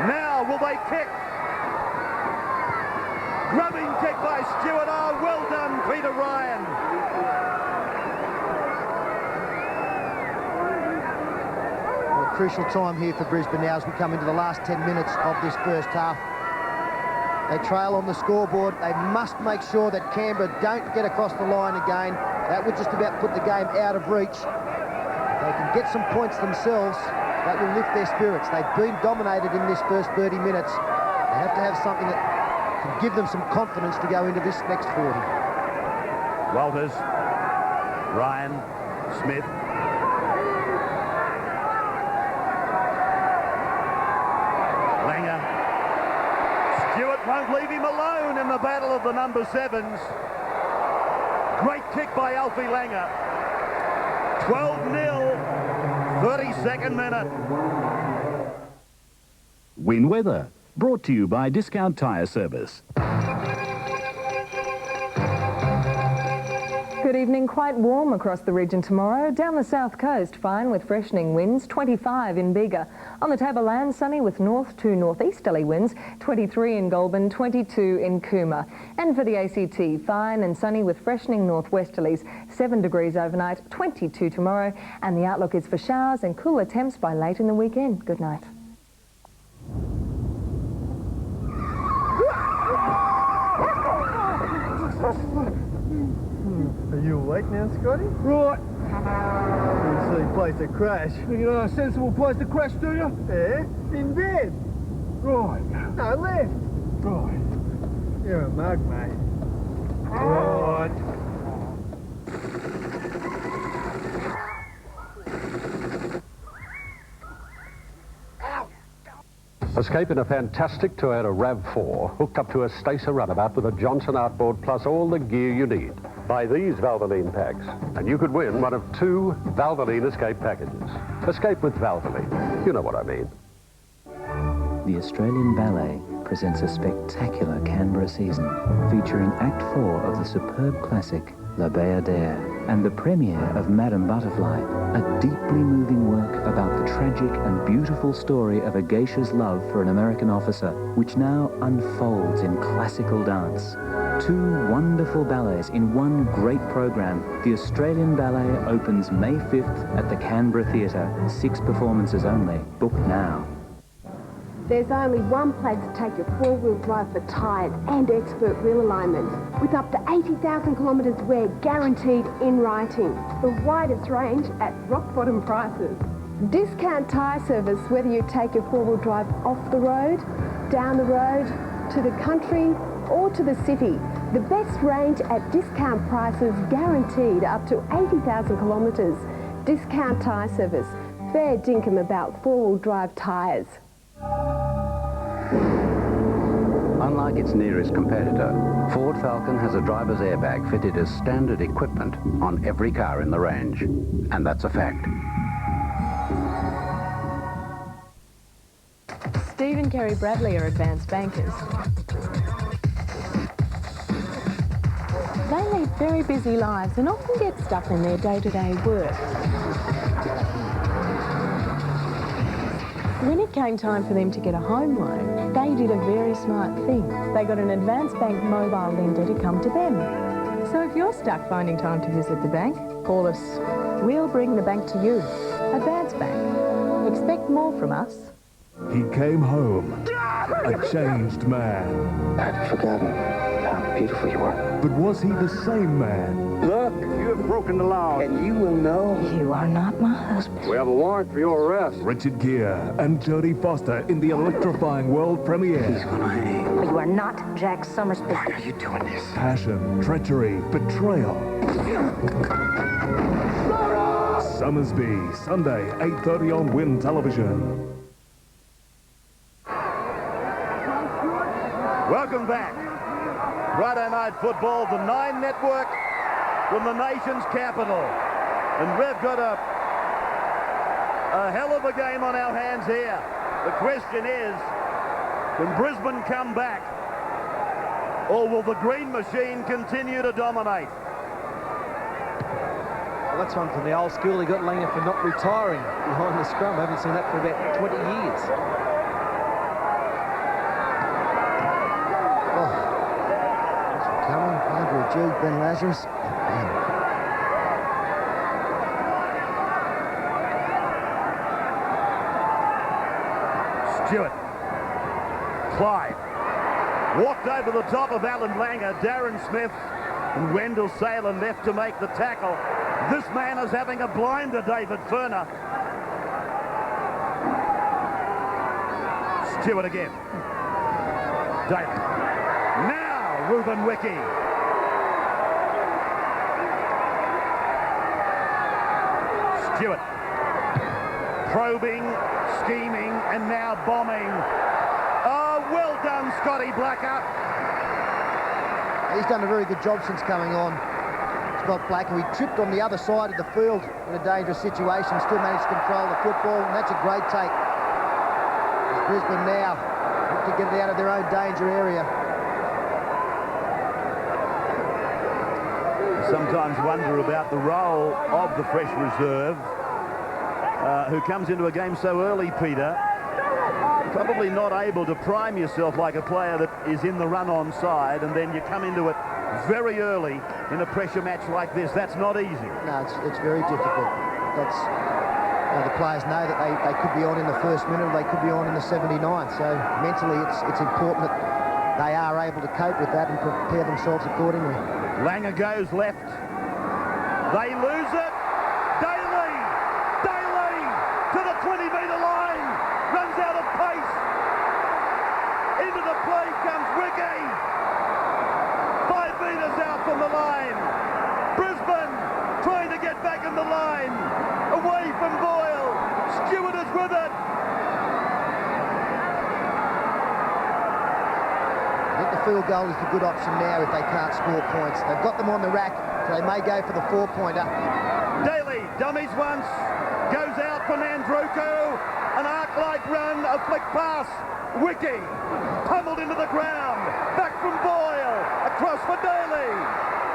Now will they kick? Grubbing kick by Stewart. Oh, well done, Peter Ryan. Well, crucial time here for Brisbane now as we come into the last 10 minutes of this first half. They trail on the scoreboard. They must make sure that Canberra don't get across the line again. That would just about put the game out of reach. They can get some points themselves. That will lift their spirits. They've been dominated in this first 30 minutes. They have to have something that can give them some confidence to go into this next 40. Walters, Ryan, Smith. Langer. Stewart won't leave him alone in the battle of the number 7s. Great kick by Alfie Langer. 12-0, 32nd minute. Win Weather, brought to you by Discount Tyre Service. Good evening. Quite warm across the region tomorrow. Down the south coast, fine with freshening winds, 25 in Bega. On the Tableland, sunny with north to northeasterly winds, 23 in Goulburn, 22 in Cooma. And for the ACT, fine and sunny with freshening northwesterlies, 7 degrees overnight, 22 tomorrow. And the outlook is for showers and cooler temps by late in the weekend. Good night. Are you awake now, Scotty? Right. You see a place to crash. You know a sensible place to crash, do you? Yeah, in bed. Right. No, left. Right. You're a mug, mate. Right. Escape in a fantastic Toyota RAV4, hooked up to a Stacer runabout with a Johnson outboard plus all the gear you need. Buy these Valvoline packs, and you could win one of 2 Valvoline Escape packages. Escape with Valvoline. You know what I mean. The Australian Ballet presents a spectacular Canberra season, featuring Act 4 of the superb classic La Bayadère and the premiere of Madame Butterfly, a deeply moving work about the tragic and beautiful story of a geisha's love for an American officer, which now unfolds in classical dance. 2 wonderful ballets in one great program. The Australian Ballet opens May 5th at the Canberra Theatre. 6 performances only. Book now. There's only one place to take your 4-wheel drive for tyres and expert wheel alignment, with up to 80,000 kilometres wear guaranteed in writing. The widest range at rock-bottom prices. Discount tyre service, whether you take your 4-wheel drive off the road, down the road, to the country or to the city. The best range at discount prices, guaranteed up to 80,000 kilometres. Discount tyre service. Fair dinkum about 4-wheel drive tyres. Unlike its nearest competitor, Ford Falcon has a driver's airbag fitted as standard equipment on every car in the range. And that's a fact. Steve and Kerry Bradley are advanced bankers. They lead very busy lives and often get stuck in their day-to-day work. When it came time for them to get a home loan, they did a very smart thing. They got an Advance Bank mobile lender to come to them. So if you're stuck finding time to visit the bank, call us. We'll bring the bank to you. Advance Bank. Expect more from us. He came home, a changed man. I'd forgotten how beautiful you are. But was he the same man? Look, you have broken the law, and you will know. You are not my husband. We have a warrant for your arrest. Richard Gere and Jodie Foster in the electrifying world premiere. He's gonna hang. But you are not Jack Summersby. Why are you doing this? Passion, treachery, betrayal. Summersby, Sunday, 8:30 on Win Television. Welcome back. Friday Night Football, the 9 Network from the nation's capital. And we've got a hell of a game on our hands here. The question is, can Brisbane come back? Or will the Green Machine continue to dominate? Well, that's one from the old school. He got Langer for not retiring behind the scrum. I haven't seen that for about 20 years. Ben Lazarus. Stewart. Clyde. Walked over the top of Alan Langer, Darren Smith, and Wendell Saylor left to make the tackle. This man is having a blinder, David Furner. Stewart again. David. Now, Ruben Wiki. Stewart. Probing, scheming, and now bombing. Oh, well done, Scotty Blacker. He's done a very good job since coming on. Scott Blacker. He tripped on the other side of the field in a dangerous situation, still managed to control the football, and that's a great take. As Brisbane now look to get it out of their own danger area. sometimes wonder about the role of the fresh reserve who comes into a game so early, Peter. Probably not able to prime yourself like a player that is in the run-on side, and then you come into it very early in a pressure match like this. That's not easy. No, it's very difficult. That's the players know that they could be on in the first minute, or they could be on in the 79th. So mentally, it's important that they are able to cope with that and prepare themselves accordingly. Langer goes left. They lose it. Daly to the 20-metre line. Runs out of pace. Into the play comes Ricky. 5 metres out from the line. Brisbane trying to get back in the line. Away from Boyle. Stewart is with it. I think the field goal is the good option now if they can't score points. They've got them on the rack, so they may go for the 4-pointer. Daly dummies once. Goes out for Nandruku. An arc-like run, a flick pass. Wiki pummeled into the ground. Back from Boyle. Across for Daly.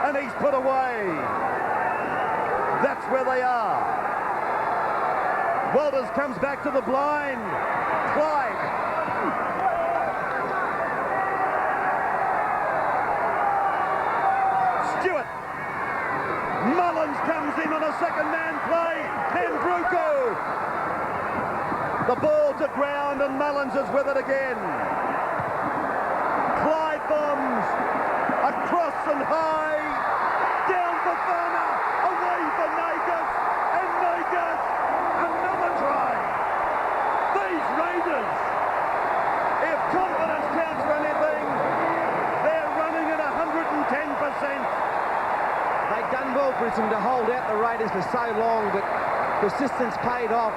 And he's put away. That's where they are. Walters comes back to the blind. Clyde. Stewart. Mullins comes in on a second-man play. Nandruku. The ball to ground, and Mullins is with it again. Clyde bombs. Across and high. Down for Farmer. Away for Nagus. And Nagus. Another try. These Raiders, if confidence counts for anything, they're running at 110%. They've done well, Brisbane, to hold out the Raiders for so long, but persistence paid off.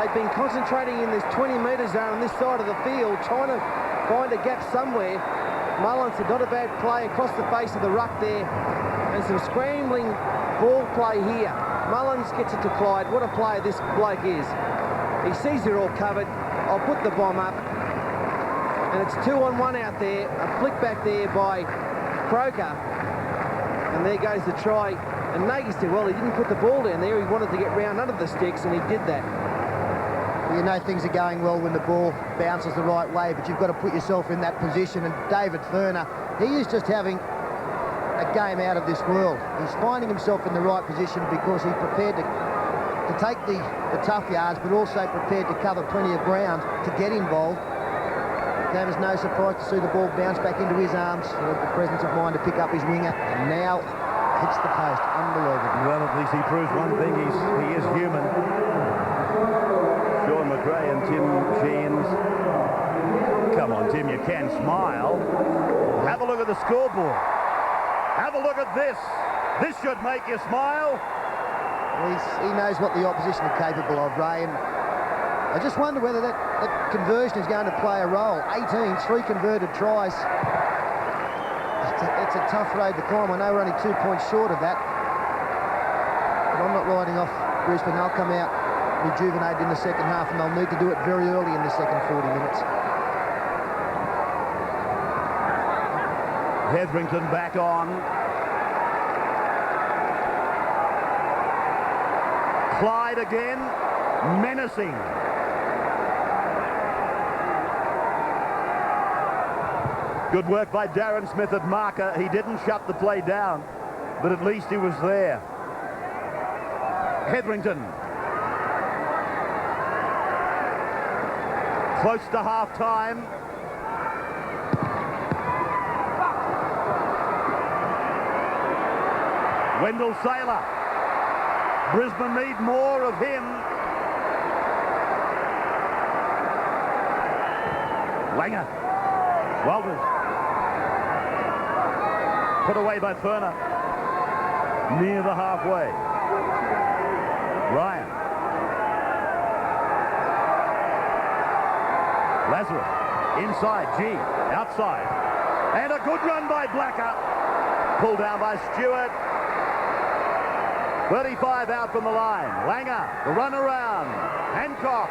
They've been concentrating in this 20-metre zone on this side of the field, trying to find a gap somewhere. Mullins had not a bad play across the face of the ruck there, and some scrambling ball play here. Mullins gets it to Clyde. What a player this bloke is. He sees it all covered. I'll put the bomb up. And it's 2-on-1 out there. A flick back there by Croker. And there goes the try. And Nagy said, well, he didn't put the ball down there. He wanted to get round under the sticks, and he did that. You know things are going well when the ball bounces the right way, but you've got to put yourself in that position. And David Furner, he is just having a game out of this world. He's finding himself in the right position because he's prepared to take the tough yards, but also prepared to cover plenty of ground to get involved. It came as no surprise to see the ball bounce back into his arms. He had the presence of mind to pick up his winger, and now hits the post. Unbelievable. Well, at least he proves one thing, he is human. Sean McRae and Tim Sheens. Come on, Tim, you can smile. Have a look at the scoreboard. Have a look at this. This should make you smile. He knows what the opposition are capable of, Ray, and I just wonder whether that conversion is going to play a role. 18, 3 converted tries. It's a tough road to climb. I know we're only 2 points short of that, but I'm not riding off Brisbane. They'll come out rejuvenated in the second half, and they'll need to do it very early in the second 40 minutes. Hetherington back on. Clyde again, menacing. Good work by Darren Smith at marker. He didn't shut the play down, but at least he was there. Hetherington. Close to half-time. Wendell Saylor. Brisbane need more of him. Langer. Walters. Put away by Furner. Near the halfway. Ryan. Lazarus. Inside. G. Outside. And a good run by Blacker. Pulled down by Stewart. 35 out from the line. Langer, the run around. Hancock.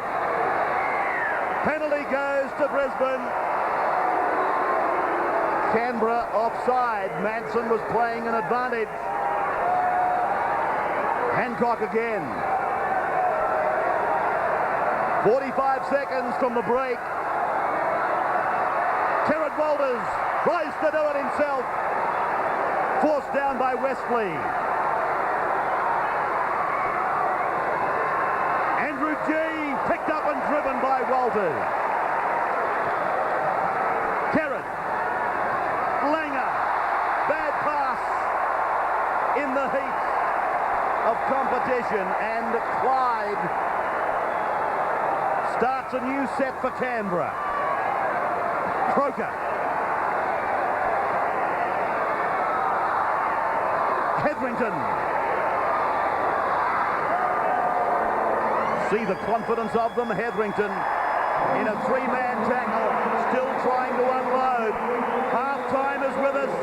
Penalty goes to Brisbane. Canberra offside. Manson was playing an advantage. Hancock again. 45 seconds from the break. Terrett Walters tries to do it himself. Forced down by Westley. Andrew G. picked up and driven by Walters. Terrett. Langer. Bad pass in the heat of competition, and Clyde starts a new set for Canberra. Croker. Hetherington. See the confidence of them. Hetherington in a three-man tackle, still trying to unload. Half-time is with us.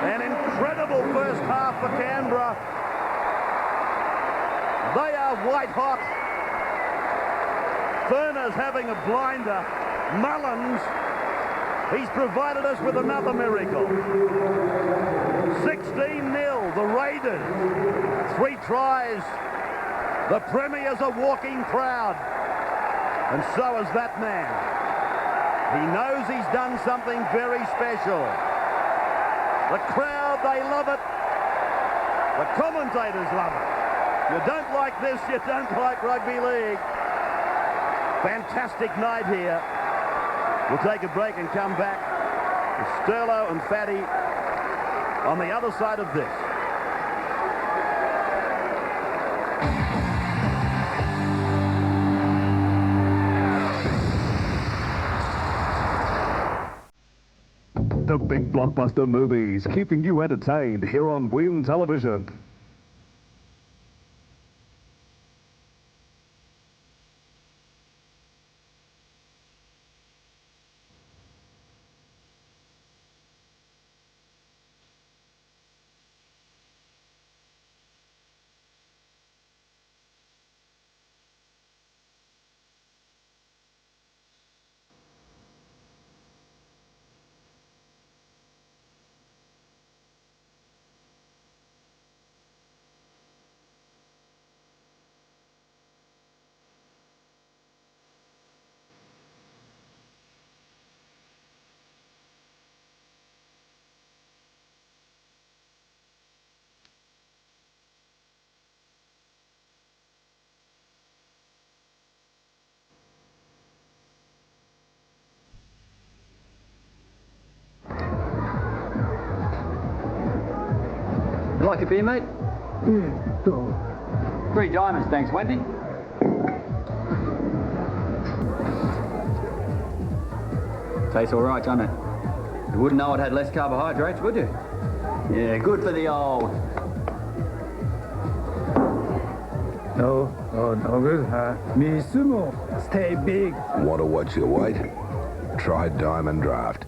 An incredible first half for Canberra. They are white hot. Furner's having a blinder. Mullins, he's provided us with another miracle. 16-0, the Raiders. 3 tries. The Premier's a walking crowd. And so is that man. He knows he's done something very special. The crowd, they love it. The commentators love it. You don't like this, you don't like rugby league. Fantastic night here. We'll take a break and come back with Sterlo and Fatty on the other side of this. The big blockbuster movies, keeping you entertained here on Win Television. You like a beer, mate? Yeah, 3 diamonds, thanks, Wendy. Tastes all right, doesn't it? You wouldn't know it had less carbohydrates, would you? Yeah, good for the old. No good. Me sumo, stay big. Want to watch your weight? Try Diamond Draft.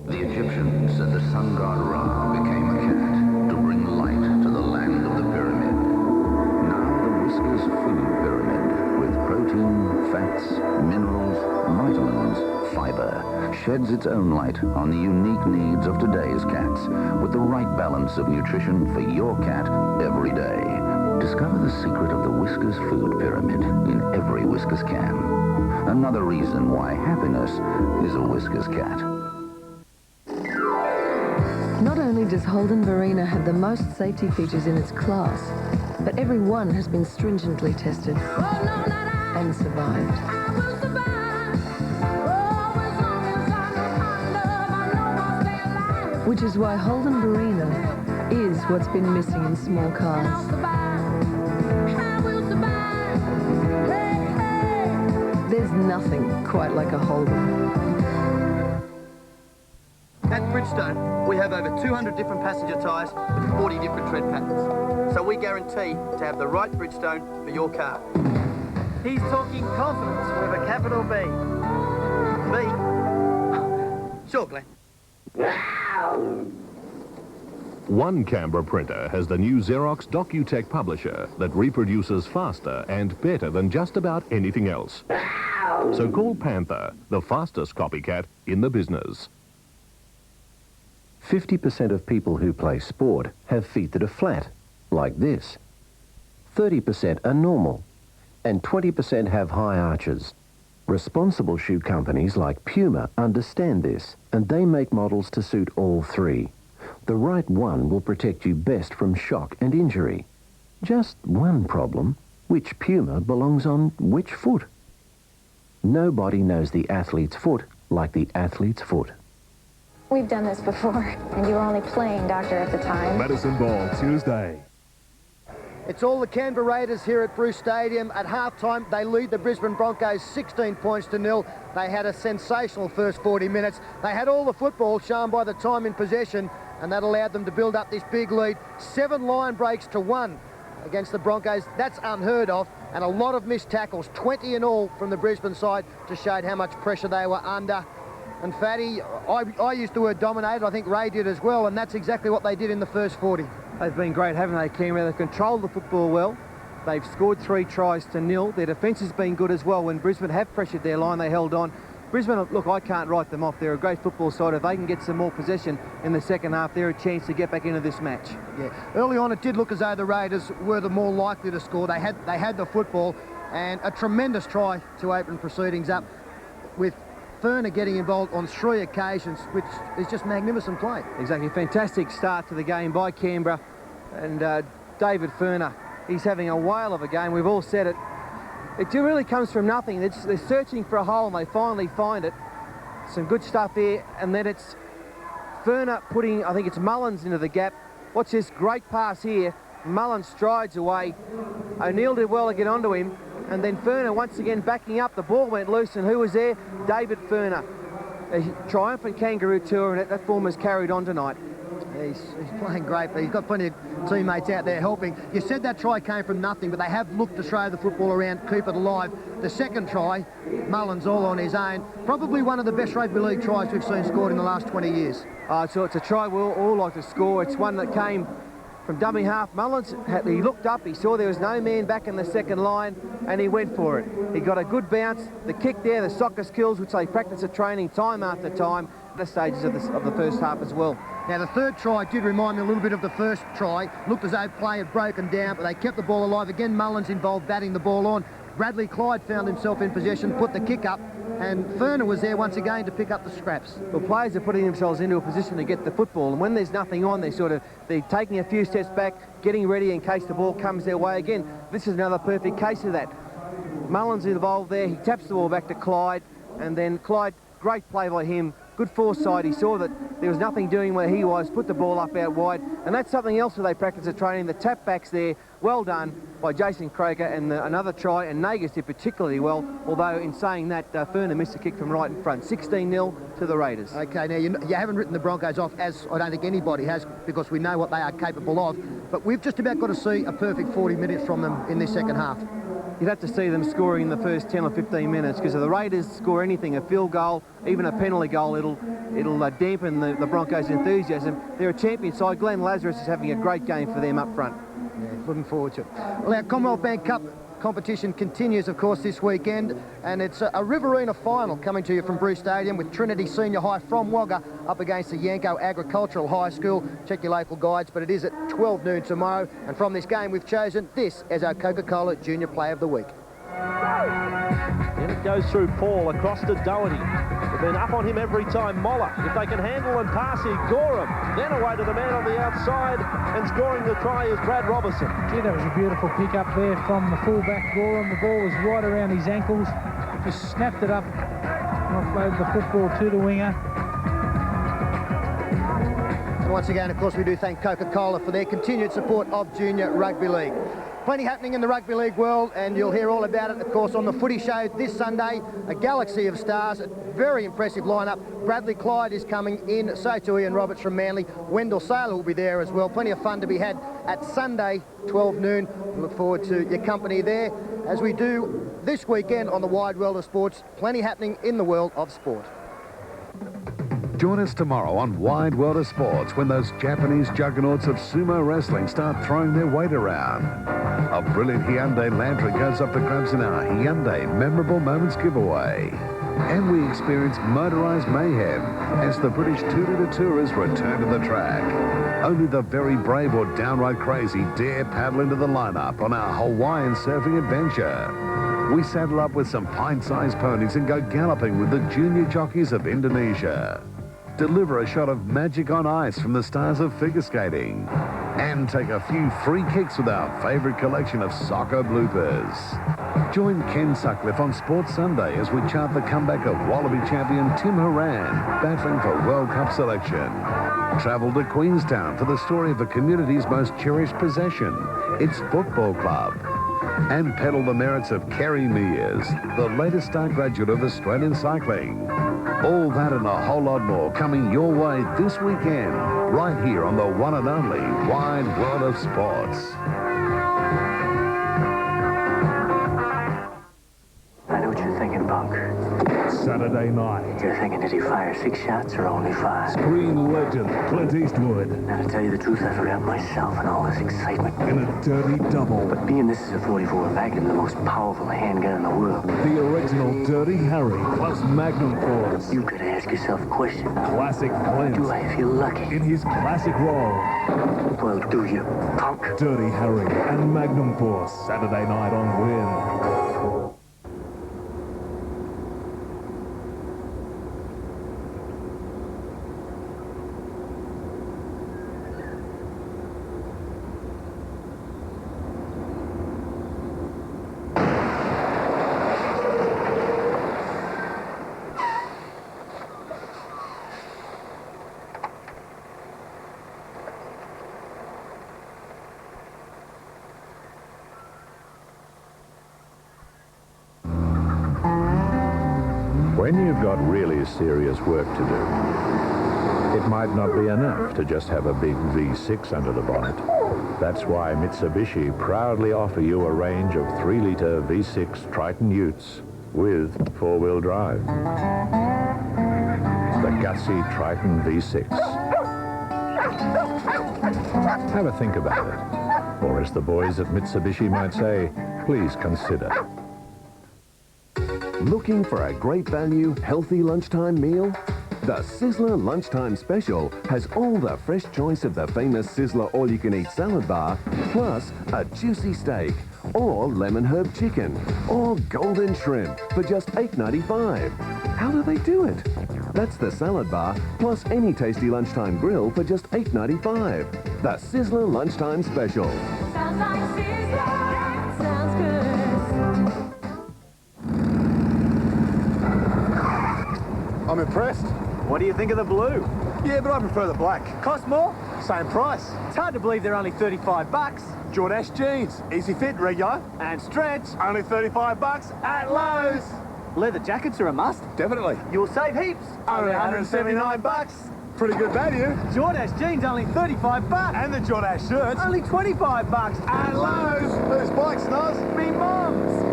The Egyptians and the sun god Ra became a cat to bring light to the land of the pyramid. Now the Whiskers food pyramid with protein, fats, minerals, vitamins, fiber sheds its own light on the unique needs of today's cats with the right balance of nutrition for your cat every day. Discover the secret of the Whiskers food pyramid in every Whiskers can. Another reason why happiness is a Whiskers cat. Not only does Holden Barina have the most safety features in its class, but every one has been stringently tested and survived. Which is why Holden Barina is what's been missing in small cars. There's nothing quite like a Holden. At Bridgestone, we have over 200 different passenger tyres with 40 different tread patterns. So we guarantee to have the right Bridgestone for your car. He's talking confidence with a capital B. B? Sure, Glenn. One Canberra printer has the new Xerox DocuTech publisher that reproduces faster and better than just about anything else. So call Panther, the fastest copycat in the business. 50% of people who play sport have feet that are flat, like this. 30% are normal, and 20% have high arches. Responsible shoe companies like Puma understand this, and they make models to suit all three. The right one will protect you best from shock and injury. Just one problem: which Puma belongs on which foot? Nobody knows the athlete's foot like the athlete's foot. We've done this before, and you were only playing doctor at the time. Medicine Ball, Tuesday. It's all the Canberra Raiders here at Bruce Stadium. At halftime, they lead the Brisbane Broncos 16 points to 0. They had a sensational first 40 minutes. They had all the football shown by the time in possession, and that allowed them to build up this big lead. 7 line breaks to 1 against the Broncos. That's unheard of, and a lot of missed tackles, 20 in all from the Brisbane side, to show how much pressure they were under. And Fatty, I used the word dominated. I think Ray did as well, and that's exactly what they did in the first 40. They've been great, haven't they, Canberra? They've controlled the football well. They've scored 3 tries to 0. Their defence has been good as well. When Brisbane have pressured their line, they held on. Brisbane, look, I can't write them off. They're a great football side. If they can get some more possession in the second half, they're a chance to get back into this match. Yeah, early on it did look as though the Raiders were the more likely to score. They had the football, and a tremendous try to open proceedings up, with Ferner getting involved on 3 occasions, which is just magnificent play. Exactly, fantastic start to the game by Canberra, and David Ferner, he's having a whale of a game. We've all said it. It really comes from nothing. They're searching for a hole, and they finally find it. Some good stuff there, and then it's Ferner putting, I think it's Mullins, into the gap. Watch this great pass here. Mullins strides away. O'Neill did well to get onto him, and then Ferner once again backing up. The ball went loose, and who was there? David Ferner. A triumphant Kangaroo tour, and that form has carried on tonight. He's playing great, but he's got plenty of teammates out there helping. You said that try came from nothing, but they have looked to throw the football around, keep it alive. The second try, Mullins all on his own. Probably one of the best rugby league tries we've seen scored in the last 20 years. So it's a try we'll all like to score. It's one that came from dummy half. Mullins, he looked up, he saw there was no man back in the second line, and he went for it. He got a good bounce, the kick there, the soccer skills, which they practice at training time after time, at the stages of the first half as well. Now, the third try did remind me a little bit of the first try. Looked as though play had broken down, but they kept the ball alive. Again, Mullins involved batting the ball on. Bradley Clyde found himself in possession, put the kick up, and Ferner was there once again to pick up the scraps. Well, players are putting themselves into a position to get the football, and when there's nothing on, they're taking a few steps back, getting ready in case the ball comes their way again. This is another perfect case of that. Mullins involved there, he taps the ball back to Clyde, and then Clyde, great play by him, good foresight. He saw that there was nothing doing where he was, put the ball up out wide, and that's something else that they practice at training. The tap backs there, well done by Jason Croker, and another try, and Nagus did particularly well, although in saying that, Ferner missed a kick from right in front. 16-0 to the Raiders. Okay, now you haven't written the Broncos off, as I don't think anybody has, because we know what they are capable of, but we've just about got to see a perfect 40 minutes from them in this second half. You'd have to see them scoring in the first 10 or 15 minutes, because if the Raiders score anything, a field goal, even a penalty goal, it'll dampen the Broncos' enthusiasm. They're a champion side. Glenn Lazarus is having a great game for them up front. Yeah, looking forward to it. Well, our Commonwealth Bank Cup competition continues, of course, this weekend, and it's a Riverina final coming to you from Bruce Stadium, with Trinity Senior High from Wagga up against the Yanko Agricultural High School. Check your local guides, but it is at 12 noon tomorrow, and from this game we've chosen this as our Coca-Cola Junior Player of the Week. And it goes through Paul across to Doherty. They've been up on him every time. Moller, if they can handle and pass here, Gorham. Then away to the man on the outside, and scoring the try is Brad Robertson. Gee, that was a beautiful pick up there from the fullback Gorham. The ball was right around his ankles. Just snapped it up and offloaded the football to the winger. And once again, of course, we do thank Coca-Cola for their continued support of Junior Rugby League. Plenty happening in the rugby league world, and you'll hear all about it, of course, on the Footy Show this Sunday. A galaxy of stars, a very impressive lineup. Bradley Clyde is coming in, so too Ian Roberts from Manly. Wendell Saylor will be there as well. Plenty of fun to be had at Sunday, 12 noon. We look forward to your company there, as we do this weekend on the wide world of sports. Plenty happening in the world of sport. Join us tomorrow on Wide World of Sports when those Japanese juggernauts of sumo wrestling start throwing their weight around. A brilliant Hyundai Lantra goes up the grabs in our Hyundai Memorable Moments giveaway. And we experience motorised mayhem as the British 2-litre tourers return to the track. Only the very brave or downright crazy dare paddle into the lineup on our Hawaiian surfing adventure. We saddle up with some pint-sized ponies and go galloping with the junior jockeys of Indonesia. Deliver a shot of magic on ice from the stars of figure skating. And take a few free kicks with our favourite collection of soccer bloopers. Join Ken Sutcliffe on Sports Sunday as we chart the comeback of Wallaby champion Tim Horan, battling for World Cup selection. Travel to Queenstown for the story of the community's most cherished possession, its football club. And pedal the merits of Kerry Mears, the latest star graduate of Australian cycling. All that and a whole lot more coming your way this weekend, right here on the one and only Wide World of Sports. I know what you're thinking, Bunk. Saturday night. You're thinking, did he fire 6 shots or only 5? Screen legend Clint Eastwood. Now, to tell you the truth, I forgot myself and all this excitement. In a dirty double. But being this is a 44 Magnum, the most powerful handgun in the world. The original Dirty Harry plus Magnum Force. You could ask yourself a question. Classic Clint. Do I feel lucky? In his classic role. Well, do you, punk? Dirty Harry and Magnum Force. Saturday night on Win. When you've got really serious work to do, it might not be enough to just have a big V6 under the bonnet. That's why Mitsubishi proudly offer you a range of 3-litre V6 Triton Utes with 4-wheel drive. The gutsy Triton V6. Have a think about it. Or as the boys at Mitsubishi might say, please consider. Looking for a great value, healthy lunchtime meal? The Sizzler Lunchtime Special has all the fresh choice of the famous Sizzler all-you-can-eat salad bar, plus a juicy steak, or lemon herb chicken, or golden shrimp for just $8.95. How do they do it? That's the salad bar, plus any tasty lunchtime grill for just $8.95. The Sizzler Lunchtime Special. Sounds like Sizzler. Sounds good. I'm impressed. What do you think of the blue? Yeah, but I prefer the black. Cost more? Same price. It's hard to believe they're only $35. Jordache jeans, easy fit, regular. And stretch. Only $35 at Lowe's. Leather jackets are a must. Definitely. You'll save heaps. Only $179. Pretty good value. Jordache jeans only $35. And the Jordache shirts. Only $25 at Lowe's. Who's bike, Snaz? Me mum's.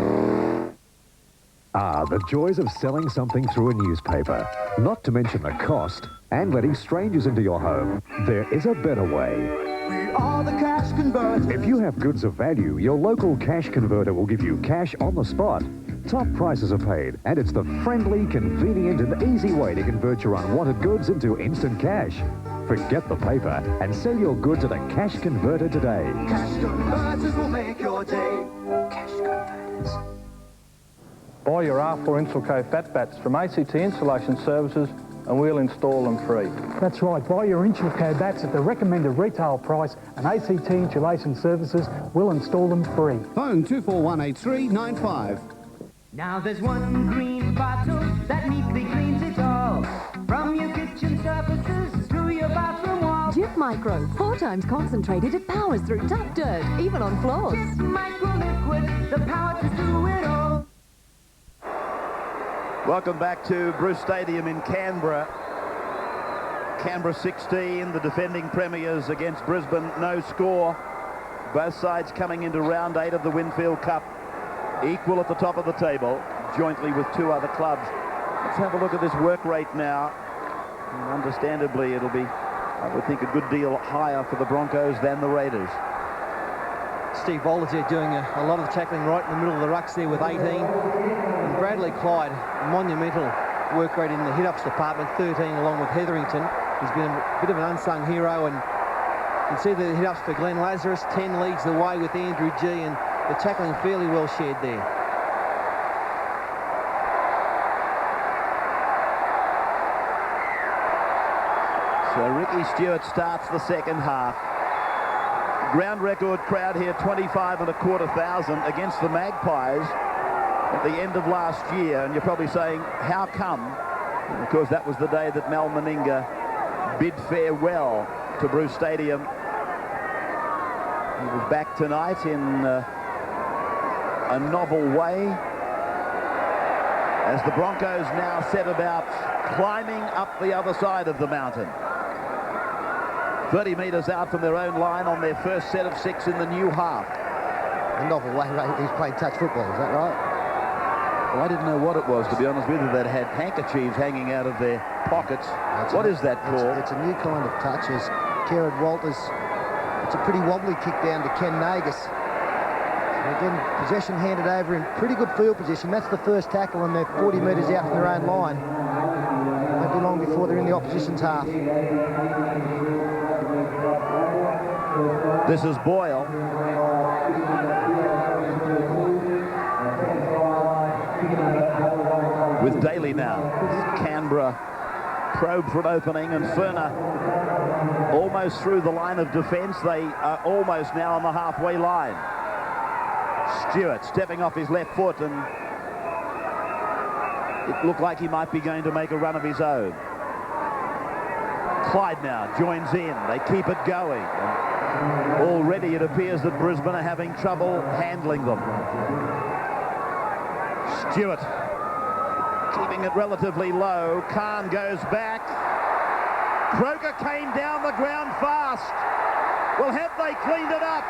Ah, the joys of selling something through a newspaper. Not to mention the cost and letting strangers into your home. There is a better way. We are the cash converters. If you have goods of value, your local cash converter will give you cash on the spot. Top prices are paid, and it's the friendly, convenient, and easy way to convert your unwanted goods into instant cash. Forget the paper and sell your goods at a cash converter today. Cash converters will make your day. Cash converters. Buy your R4 Insulco Fat Bats from ACT Insulation Services and we'll install them free. That's right, buy your Insulco bats at the recommended retail price and ACT Insulation Services will install them free. Phone 2418395. Now there's one green bottle that neatly cleans it all. From your kitchen surfaces to your bathroom wall. Jif Micro, 4 times concentrated, it powers through tough dirt, even on floors. Jif Micro Liquid, the power to do it all. Welcome back to Bruce Stadium in Canberra. Canberra 16, the defending premiers against Brisbane, no score. Both sides coming into round 8 of the Winfield Cup, equal at the top of the table, jointly with 2 other clubs. Let's have a look at this work rate now. And understandably, it'll be, I would think, a good deal higher for the Broncos than the Raiders. Steve Bowler's here doing a lot of tackling right in the middle of the rucks there with 18. And Bradley Clyde, monumental work rate in the hit-ups department, 13 along with Hetherington. He's been a bit of an unsung hero, and you can see the hit-ups for Glenn Lazarus. 10 leads the way with Andrew G, and the tackling fairly well shared there. So Ricky Stewart starts the second half. Ground record crowd here, 25,250 against the Magpies at the end of last year. And you're probably saying, how come? And of course, that was the day that Mal Meninga bid farewell to Bruce Stadium. He was back tonight in a novel way, as the Broncos now set about climbing up the other side of the mountain. 30 metres out from their own line on their first set of 6 in the new half. A novel way he's playing touch football, is that right? Well, I didn't know what it was, to be honest with you, that had handkerchiefs hanging out of their pockets. What is that called? It's a new kind of touch, as Kerrod Walters. It's a pretty wobbly kick down to Ken Nagus. So again, possession handed over in pretty good field position. That's the first tackle, and they're 40 metres out from their own line. Won't be long before they're in the opposition's half. This is Boyle. With Daly now. Canberra probe for an opening, and Ferner almost through the line of defence. They are almost now on the halfway line. Stewart stepping off his left foot, and it looked like he might be going to make a run of his own. Clyde now joins in. They keep it going. And already it appears that Brisbane are having trouble handling them. Stewart keeping it relatively low. Khan goes back. Croker came down the ground fast. Well, have they cleaned it up?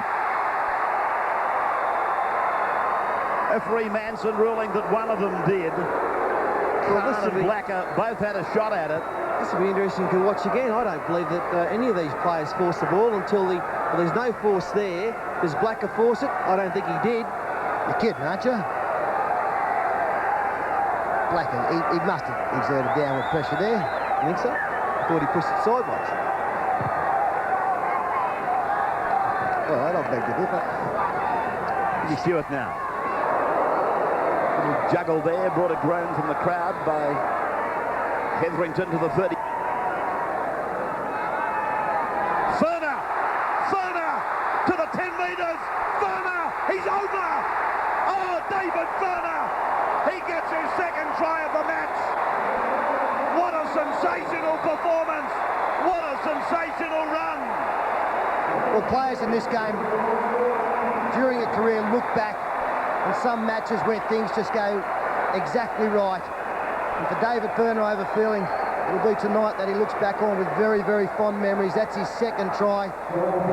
Referee Manson ruling that one of them did. Khan and Blacker both had a shot at it. This will be interesting to watch again. I don't believe that any of these players forced the ball until there's no force there. Does Blacker force it? I don't think he did. You're kidding, aren't you? Blacker, he must have exerted downward pressure there. You think so? I thought he pushed it sideways. Well, I don't beg to differ. Stewart now. Little juggle there, brought a groan from the crowd by Hetherington to the 30. Ferner to the 10 metres. Ferner, he's over. Oh, David Ferner. He gets his second try of the match. What a sensational performance. What a sensational run. Well, players in this game during a career look back on some matches where things just go exactly right. And for David Ferner, I have a feeling it'll be tonight that he looks back on with very, very fond memories. That's his second try.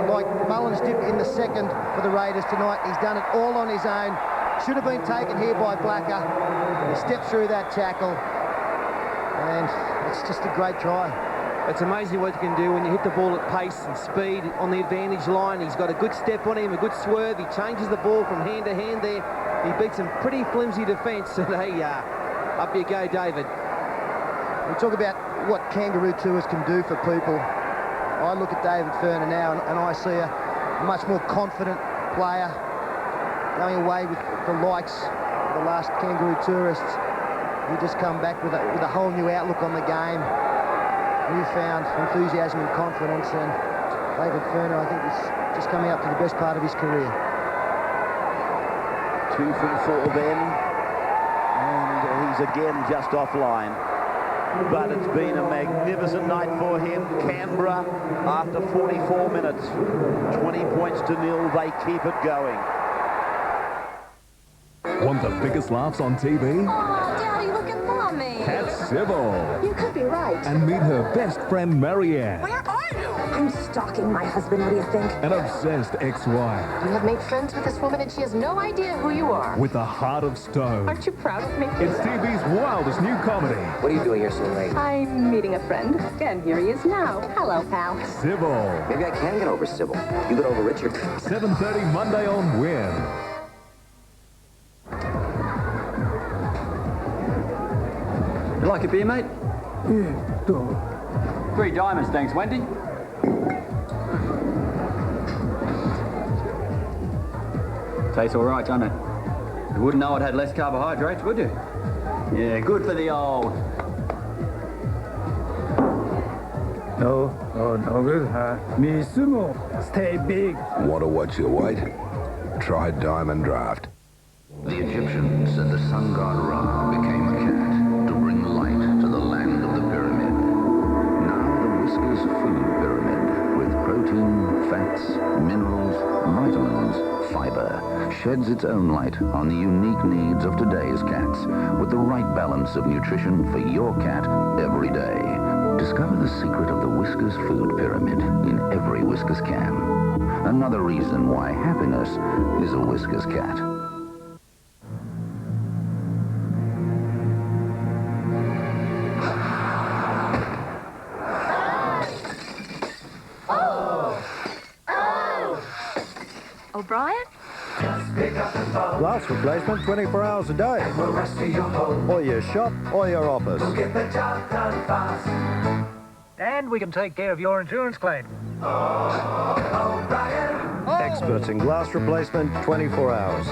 Like Mullins did in the second for the Raiders tonight, he's done it all on his own. Should have been taken here by Blacker. He stepped through that tackle, and it's just a great try. It's amazing what you can do when you hit the ball at pace and speed on the advantage line. He's got a good step on him, a good swerve. He changes the ball from hand to hand there. He beats some pretty flimsy defence, and hey, up you go, David. We talk about what kangaroo tours can do for people. I look at David Ferner now, and I see a much more confident player going away with the likes of the last kangaroo tourists. He just come back with a whole new outlook on the game, newfound enthusiasm and confidence, and David Ferner, I think, is just coming up to the best part of his career. 2 from 4 then, and he's again just offline. But it's been a magnificent night for him. Canberra, after 44 minutes, 20 points to 0, they keep it going. Want the biggest laughs on TV? Oh, Daddy, look at Mommy. Catch Sybil. You could be right. And meet her best friend, Marianne. Where are you? I'm stalking my husband, what do you think? An obsessed ex-wife. You have made friends with this woman and she has no idea who you are. With a heart of stone. Aren't you proud of me? It's TV's wildest new comedy. What are you doing here so late? I'm meeting a friend. And here he is now. Hello, pal. Sybil. Maybe I can get over Sybil. You get over Richard. 7:30 Monday on Win. Like a beer, mate? Yeah, dog. 3 diamonds, thanks, Wendy. Tastes all right, doesn't it? You wouldn't know it had less carbohydrates, would you? Yeah, good for the old. No good. Me sumo, stay big. Want to watch your weight? Try Diamond Draft. The Egyptians said the sun god Ra became a cat to bring light to the land of the pyramid. Now the Whiskers food pyramid with protein, fats, minerals, vitamins, fiber sheds its own light on the unique needs of today's cats with the right balance of nutrition for your cat every day. Discover the secret of the Whiskers food pyramid in every Whiskers can. Another reason why happiness is a Whiskers cat. O'Brien? Glass replacement 24 hours a day. Or your shop or your office. And we can take care of your insurance claim. Experts in glass replacement 24 hours.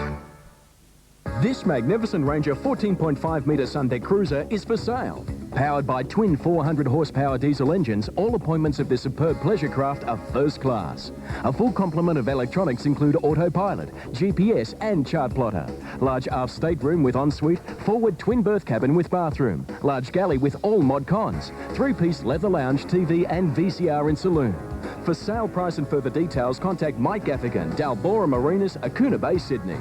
This magnificent Ranger 14.5-metre Sundeck cruiser is for sale. Powered by twin 400 horsepower diesel engines, all appointments of this superb pleasure craft are first class. A full complement of electronics include autopilot, GPS and chart plotter. Large aft stateroom with ensuite, forward twin berth cabin with bathroom, large galley with all mod cons, 3-piece leather lounge, TV and VCR in saloon. For sale price and further details, contact Mike Gaffigan, Dalbora Marinas, Akuna Bay, Sydney.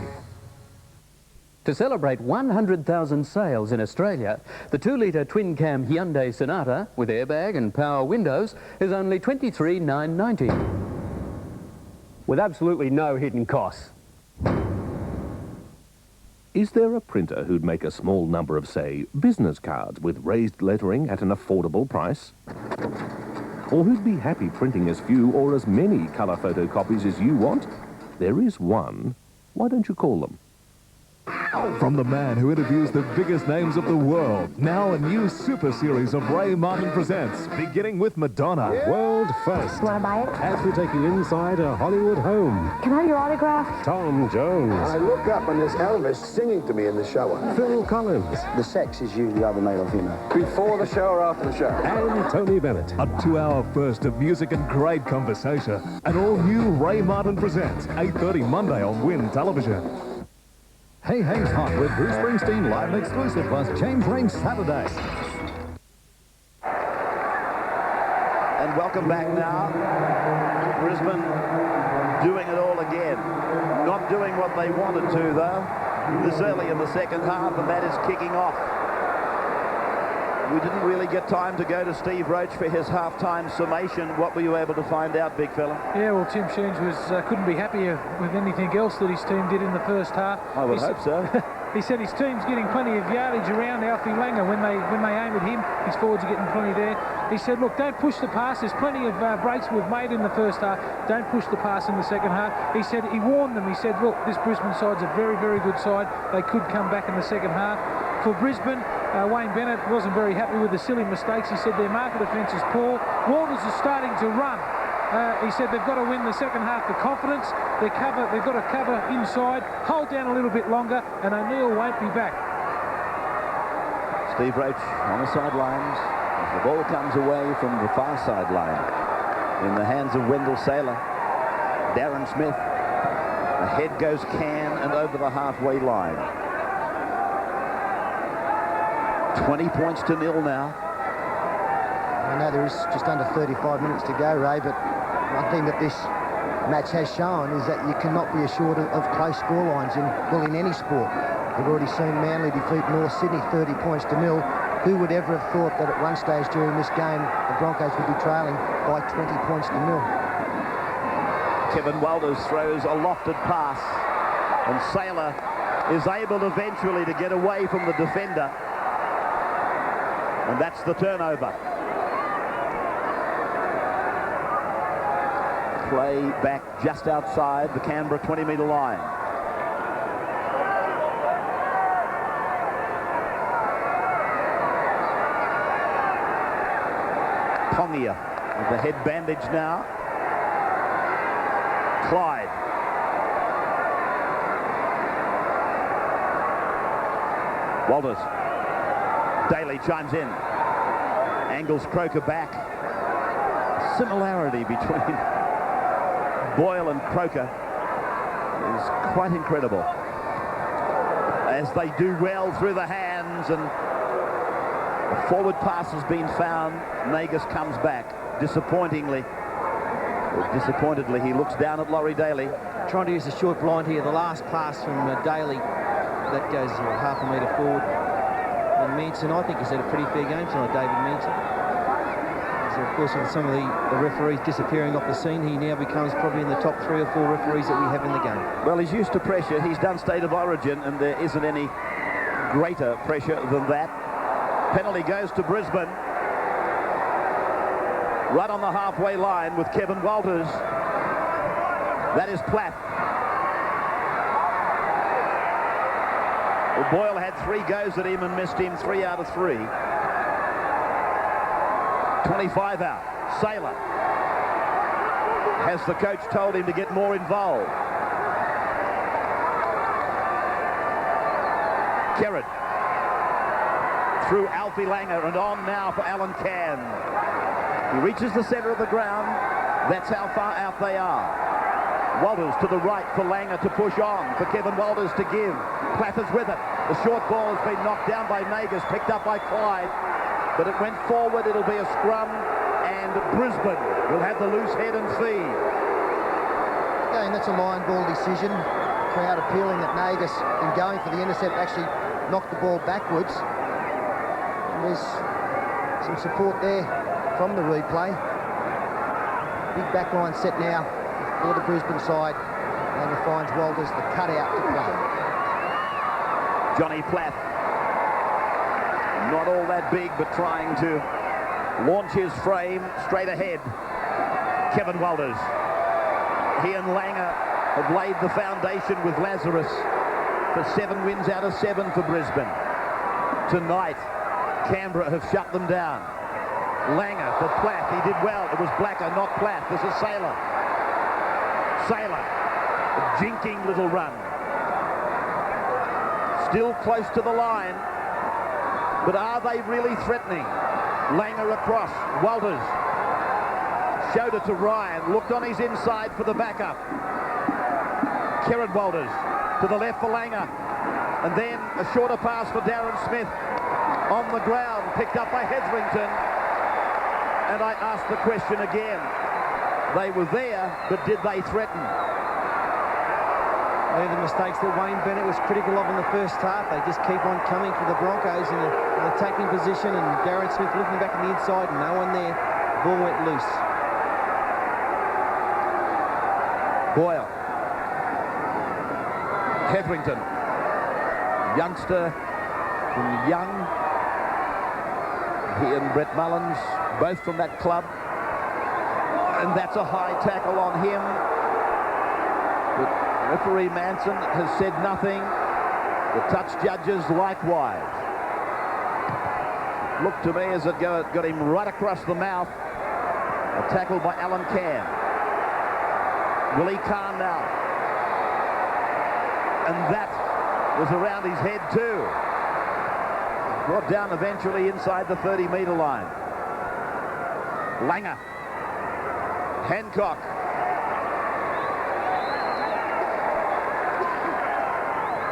To celebrate 100,000 sales in Australia, the 2-litre twin-cam Hyundai Sonata with airbag and power windows is only $23,990. With absolutely no hidden costs. Is there a printer who'd make a small number of, say, business cards with raised lettering at an affordable price? Or who'd be happy printing as few or as many colour photocopies as you want? There is one. Why don't you call them? From the man who interviews the biggest names of the world, now a new super series of Ray Martin Presents, beginning with Madonna. World first. Want to buy it? As we take you inside a Hollywood home. Can I have your autograph? Tom Jones. I look up and there's Elvis singing to me in the shower. Phil Collins. The sex is usually either male or female. Before the show or after the show. And Tony Bennett. A 2-hour burst of music and great conversation. An all-new Ray Martin Presents, 8:30 Monday on Win Television. Hey Hey's Hot with Bruce Springsteen live and exclusive plus James Ring Saturday. And welcome back now. Brisbane doing it all again. Not doing what they wanted to though. This early in the second half, and that is kicking off. We didn't really get time to go to Steve Roach for his half-time summation. What were you able to find out, big fella? Yeah, well, Tim Sheens couldn't be happier with anything else that his team did in the first half. I would hope so. He said his team's getting plenty of yardage around Alfie Langer when they aim at him. His forwards are getting plenty there. He said, look, don't push the pass. There's plenty of breaks we've made in the first half. Don't push the pass in the second half. He said, he warned them. He said, look, this Brisbane side's a very, very good side. They could come back in the second half. For Brisbane, Wayne Bennett wasn't very happy with the silly mistakes. He said their marker defence is poor. Walters is starting to run. He said they've got to win the second half for confidence. They've got to cover inside, hold down a little bit longer, and O'Neill won't be back. Steve Roach on the sidelines as the ball comes away from the far sideline in the hands of Wendell Saylor. Darren Smith. Ahead goes Can and over the halfway line. 20 points to nil now. I know there is just under 35 minutes to go, Ray, but one thing that this match has shown is that you cannot be assured of close scorelines in any sport. We've already seen Manly defeat North Sydney 30 points to nil. Who would ever have thought that at one stage during this game the Broncos would be trailing by 20 points to nil? Kevin Walters throws a lofted pass, and Saylor is able eventually to get away from the defender. And that's the turnover. Play back just outside the Canberra 20-metre line. Pongia with the head bandage now. Clyde. Walters. Daly chimes in. Angles Croker back. Similarity between Boyle and Croker is quite incredible. As they do well through the hands, and a forward pass has been found. Nagus comes back disappointingly. Disappointedly, he looks down at Laurie Daly. Trying to use the short blind here. The last pass from Daly, that goes half a metre forward. And Manson, I think, has had a pretty fair game tonight, David Manson. So, of course, with some of the referees disappearing off the scene, he now becomes probably in the top 3 or 4 referees that we have in the game. Well, he's used to pressure. He's done State of Origin, and there isn't any greater pressure than that. Penalty goes to Brisbane. Right on the halfway line with Kevin Walters. That is Platt. Well, Boyle had 3 goes at him and missed him 3 out of 3. 25 out. Saylor. Has the coach told him to get more involved? Kerrod. Through Alfie Langer and on now for Alan Cann. He reaches the centre of the ground. That's how far out they are. Walters to the right for Langer to push on, for Kevin Walters to give. Platters with it. The short ball has been knocked down by Nagus, picked up by Clyde. But it went forward. It'll be a scrum, and Brisbane will have the loose head and feed. Again, that's a line ball decision. Crowd appealing that Nagus, in going for the intercept, actually knocked the ball backwards. And there's some support there from the replay. Big backline set now for the Brisbane side. Langer finds Walters the cutout to play. Johnny Platt. Not all that big, but trying to launch his frame straight ahead. Kevin Walters. He and Langer have laid the foundation with Lazarus for 7 wins out of 7 for Brisbane. Tonight, Canberra have shut them down. Langer for Platt. He did well. It was Blacker, not Platt. This is Saylor. Saylor. A jinking little run. Still close to the line. But are they really threatening? Langer across. Walters. Showed it to Ryan. Looked on his inside for the backup. Kerrod Walters. To the left for Langer. And then a shorter pass for Darren Smith. On the ground. Picked up by Hetherington. And I ask the question again. They were there, but did they threaten? They're the mistakes that Wayne Bennett was critical of in the first half. They just keep on coming for the Broncos in an attacking position, and Darren Smith looking back on the inside, and no one there. The ball went loose. Boyle. Hetherington. Youngster from Young. He and Brett Mullins, both from that club. And that's a high tackle on him. But referee Manson has said nothing. The touch judges likewise. Looked to me as it got him right across the mouth. A tackle by Alan Cann. Willie Kahn now. And that was around his head too. Brought down eventually inside the 30-metre line. Langer. Hancock.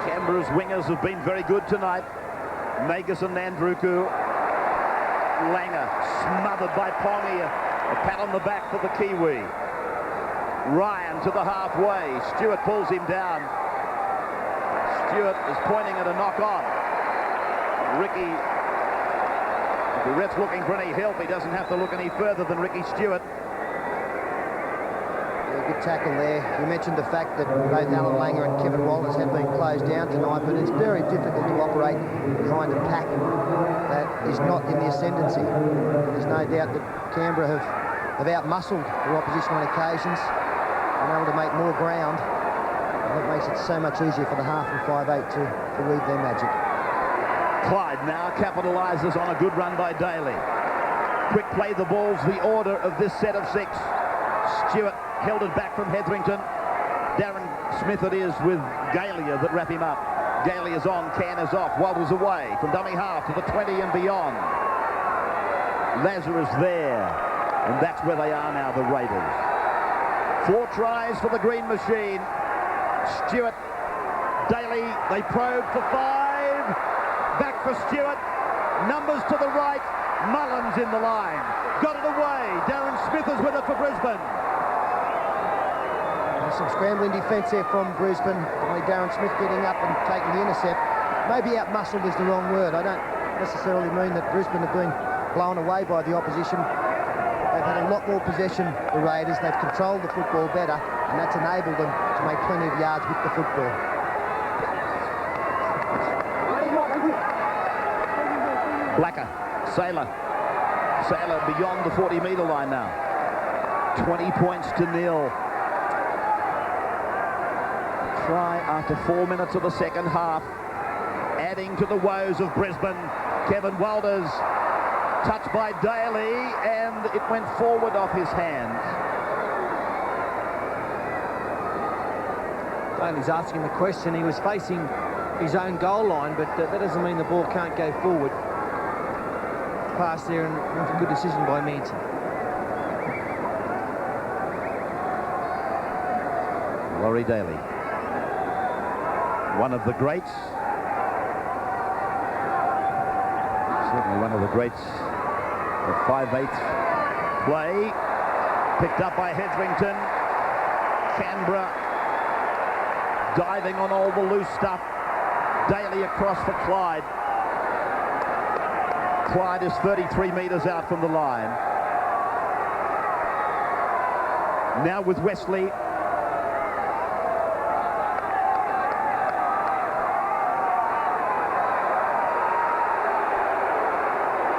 Canberra's wingers have been very good tonight. Nagus and Nandruku. Langer smothered by Pongi. A pat on the back for the Kiwi. Ryan to the halfway. Stewart pulls him down. Stewart is pointing at a knock-on. Ricky, if the ref's looking for any help, he doesn't have to look any further than Ricky Stewart. Good tackle there. You mentioned the fact that both Alan Langer and Kevin Walters have been closed down tonight, but it's very difficult to operate behind a pack that is not in the ascendancy. There's no doubt that Canberra have out-muscled their opposition on occasions, been able to make more ground, and that makes it so much easier for the half and 5'8" to weave their magic. Clyde now capitalises on a good run by Daly. quick play the ball's the order of this set of 6. Stewart held it back from Hetherington. Darren Smith it is with Galia that wrap him up. Galia's on, Can is off, wobbles away from dummy half to the 20 and beyond. Lazarus there, and that's where they are now, the Raiders. 4 tries for the Green Machine. Stewart, Daly, they probe for 5. Back for Stewart. Numbers to the right. Mullins in the line. Got it away. Darren Smith is with it for Brisbane. Some scrambling defence there from Brisbane. Only Darren Smith getting up and taking the intercept. Maybe out-muscled is the wrong word. I don't necessarily mean that Brisbane have been blown away by the opposition. They've had a lot more possession, the Raiders. They've controlled the football better, and that's enabled them to make plenty of yards with the football. Blacker, Sailor beyond the 40-metre line now. 20 points to 0. Try after 4 minutes of the second half, adding to the woes of Brisbane. Kevin Walters, touched by Daly, and it went forward off his hands. Daly's asking the question. He was facing his own goal line, but that doesn't mean the ball can't go forward. Pass there, and a good decision by Manson. Laurie Daly, one of the greats. Certainly one of the greats of 5/8 play. Picked up by Hetherington. Canberra diving on all the loose stuff. Daly across for Clyde. Clyde is 33 metres out from the line. Now with Wesley.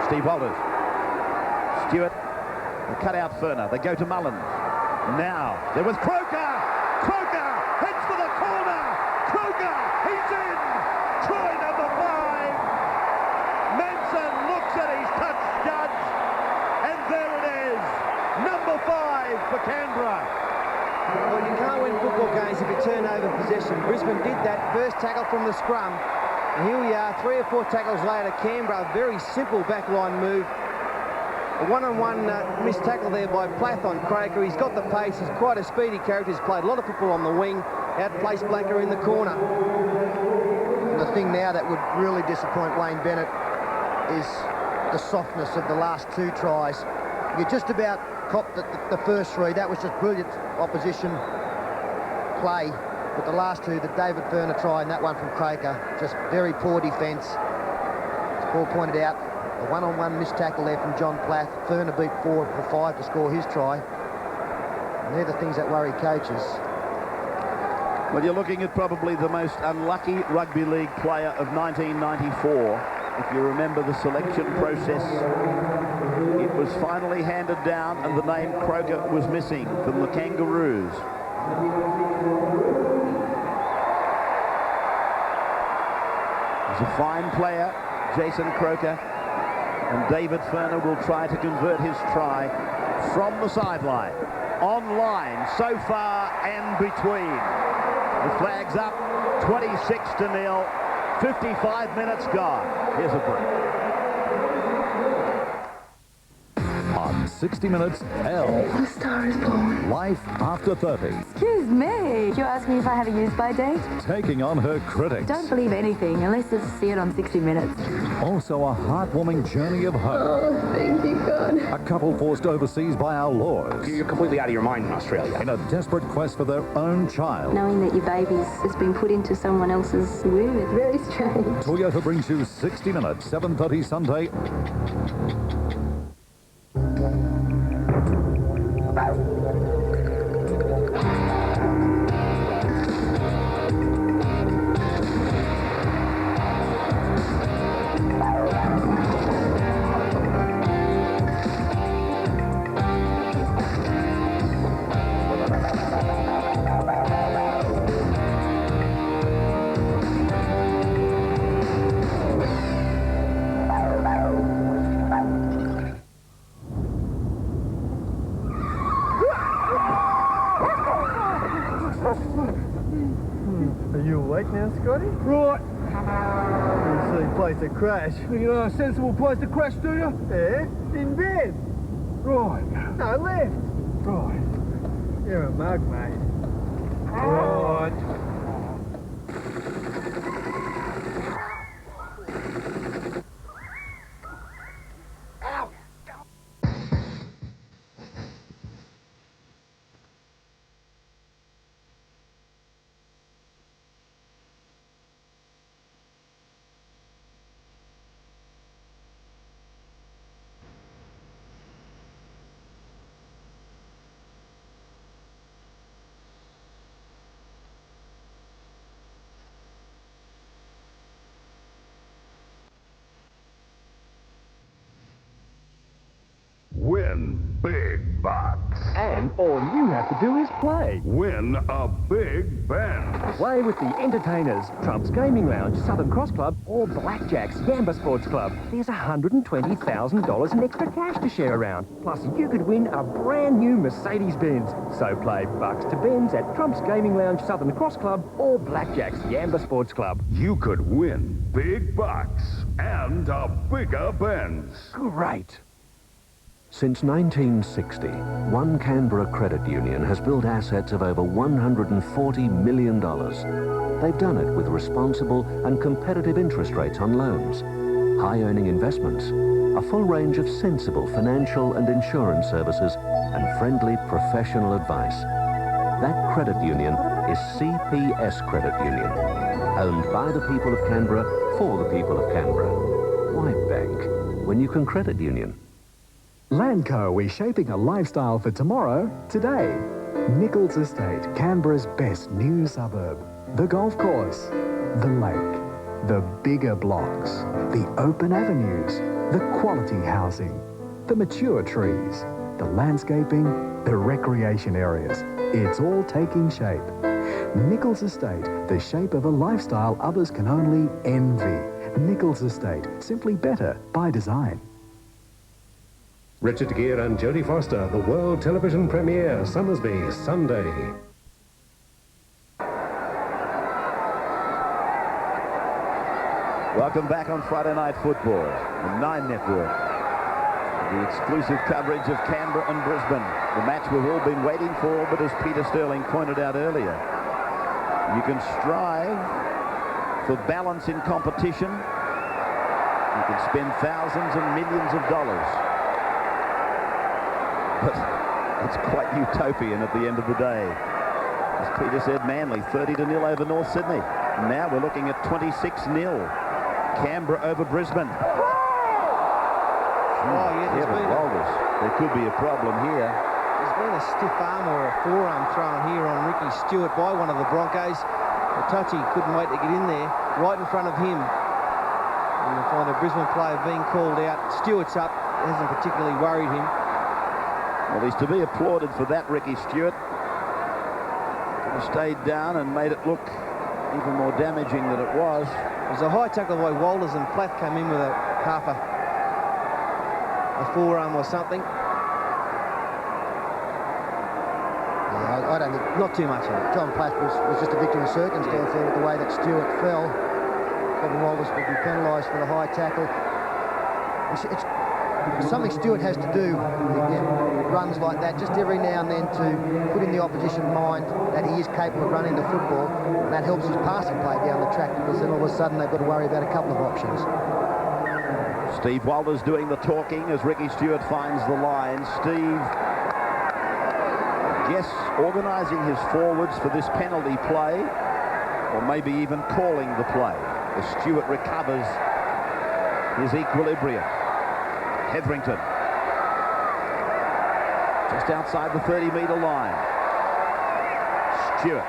Steve Walters. Stewart. They cut out Furner. They go to Mullins. Now there was Croker. Croker heads for the corner. Croker, he's in. Try number 5. Manson looks at his touch judge, and there it is. Number 5 for Canberra. Well, you can't win football games if you turn over possession. Brisbane did that first tackle from the scrum. And here we are, 3 or 4 tackles later. Canberra, a very simple backline move. A one-on-one missed tackle there by Plath on Croker. He's got the pace. He's quite a speedy character. He's played a lot of football on the wing. Outplaced Blacker in the corner. And the thing now that would really disappoint Wayne Bennett is the softness of the last 2 tries. You just about copped the first 3. That was just brilliant opposition play. But the last 2, the David Furner try and that one from Croker, just very poor defence. As Paul pointed out, a one-on-one missed tackle there from John Plath. Furner beat 4 for 5 to score his try. And they're the things that worry coaches. Well, you're looking at probably the most unlucky rugby league player of 1994. If you remember the selection process, it was finally handed down and the name Croker was missing from the Kangaroos. He's a fine player, Jason Croker, and David Furner will try to convert his try from the sideline. On-line so far and between. The flag's up, 26-0, 55 minutes gone. Here's a break. On 60 Minutes, L. The Star is Born. Life after 30. Excuse me. You asked me if I have a use-by date? Taking on her critics. Don't believe anything unless you see it on 60 Minutes. Also a heartwarming journey of hope. Oh, thank you, God. A couple forced overseas by our laws. You're completely out of your mind in Australia. In a desperate quest for their own child. Knowing that your baby's just been put into someone else's womb, it's very strange. Toyota brings you 60 Minutes, 7:30 Sunday. Are you awake now, Scotty? Right. You see a place to crash. You know a sensible place to crash, do you? Yeah, in bed. Right. No, left. Right. You're a mug, mate. Right. Win big bucks. And all you have to do is play. Win a big Benz. Play with the entertainers, Trump's Gaming Lounge, Southern Cross Club, or Blackjack's Yamba Sports Club. There's $120,000 in extra cash to share around. Plus, you could win a brand new Mercedes-Benz. So play bucks to Benz at Trump's Gaming Lounge, Southern Cross Club, or Blackjack's Yamba Sports Club. You could win big bucks and a bigger Benz. Great. Since 1960, one Canberra credit union has built assets of over $140 million. They've done it with responsible and competitive interest rates on loans, high-earning investments, a full range of sensible financial and insurance services, and friendly professional advice. That credit union is CPS Credit Union, owned by the people of Canberra for the people of Canberra. Why bank when you can credit union? Landco is shaping a lifestyle for tomorrow, today. Nichols Estate, Canberra's best new suburb. The golf course, the lake, the bigger blocks, the open avenues, the quality housing, the mature trees, the landscaping, the recreation areas. It's all taking shape. Nichols Estate, the shape of a lifestyle others can only envy. Nichols Estate, simply better by design. Richard Gere and Jodie Foster, the world television premiere, Summersby, Sunday. Welcome back on Friday Night Football, the 9 Network. The exclusive coverage of Canberra and Brisbane, the match we've all been waiting for, but as Peter Sterling pointed out earlier, you can strive for balance in competition. You can spend thousands and millions of dollars. But it's quite utopian at the end of the day. As Peter said, Manly 30-0 over North Sydney. Now we're looking at 26-0. Canberra over Brisbane. Oh, yeah, there could be a problem here. There's been a stiff arm or a forearm thrown here on Ricky Stewart by one of the Broncos. Touchy couldn't wait to get in there, right in front of him. And you'll find a Brisbane player being called out. Stewart's up. It hasn't particularly worried him. Well, he's to be applauded for that, Ricky Stewart. He stayed down and made it look even more damaging than it was. It was a high tackle by Walters, and Platt came in with a half a forearm or something. Yeah, I don't think... Not too much of it. John Platt was just a victim of circumstance there with the way that Stewart fell. Kevin Walters would be penalised for the high tackle. It's something Stewart has to do, runs like that, just every now and then to put in the opposition mind that he is capable of running the football, and that helps his passing play down the track, because then all of a sudden they've got to worry about a couple of options. Steve Walters doing the talking as Ricky Stewart finds the line. Steve, I guess, organising his forwards for this penalty play, or maybe even calling the play as Stewart recovers his equilibrium. Hetherington, just outside the 30-metre line. Stewart,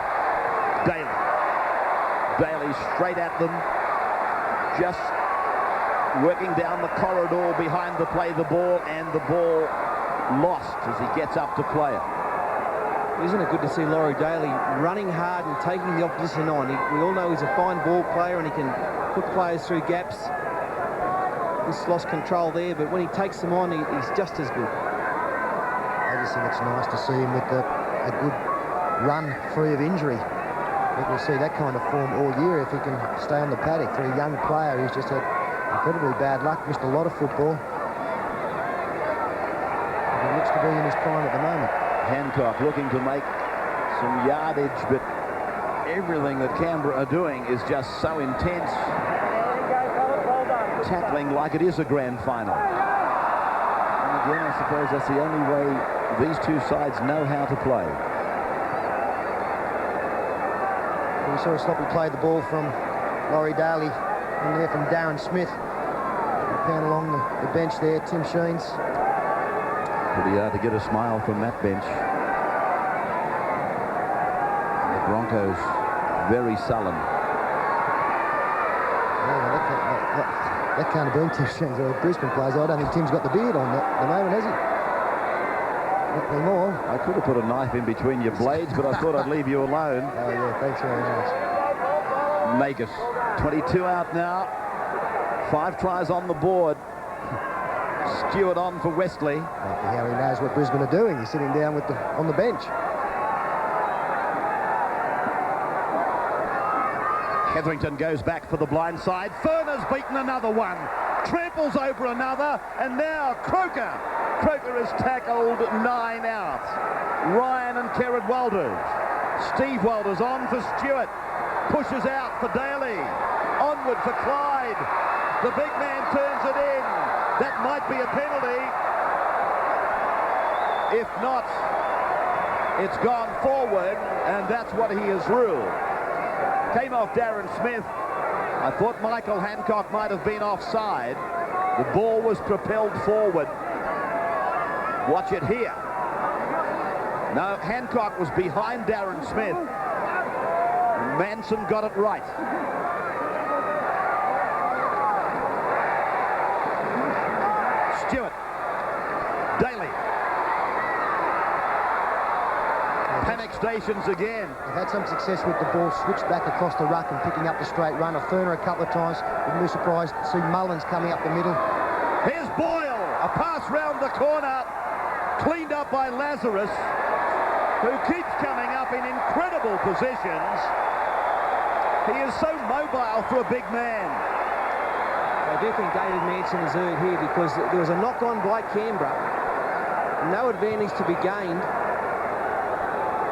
Daly straight at them, just working down the corridor behind the play the ball, and the ball lost as he gets up to play it. Isn't it good to see Laurie Daly running hard and taking the opposition on? We all know he's a fine ball player and he can put players through gaps. He's lost control there, but when he takes them on, he's just as good. I just think it's nice to see him with a good run free of injury. think we'll see that kind of form all year if he can stay on the paddock. For a young player, he's just had incredibly bad luck, missed a lot of football. He looks to be in his prime at the moment. Hancock looking to make some yardage, but everything that Canberra are doing is just so intense. Tackling like it is a grand final. And again, I suppose that's the only way these two sides know how to play. We saw a sloppy play the ball from Laurie Daly in there from Darren Smith. Down along the bench there, Tim Sheens. Pretty hard to get a smile from that bench. And the Broncos very sullen. That can't have been Tim Sheens or Brisbane players. I don't think Tim's got the beard on at the moment, has he? Not anymore. I could have put a knife in between your blades, but I thought I'd leave you alone. Oh, yeah, thanks very much. Magus, 22 out now. 5 tries on the board. Stewart on for Westley. How he knows what Brisbane are doing. He's sitting down on the bench. Hetherington goes back for the blind side. Furner's beaten another one. Tramples over another. And now Croker. Croker has tackled 9 out. Ryan and Kerrod Walters. Steve Walters on for Stewart. Pushes out for Daly. Onward for Clyde. The big man turns it in. That might be a penalty. If not, it's gone forward, and that's what he has ruled. Came off Darren Smith. I thought Michael Hancock might have been offside. The ball was propelled forward. Watch it here. No, Hancock was behind Darren Smith. Manson got it right. Stewart. Daly. Panic stations again. They've had some success with the ball switched back across the ruck and picking up the straight runner. Furner a couple of times. Wouldn't be surprised to see Mullins coming up the middle. Here's Boyle. A pass round the corner. Cleaned up by Lazarus, who keeps coming up in incredible positions. He is so mobile for a big man. I do think David Manson is earned here because there was a knock-on by Canberra. No advantage to be gained.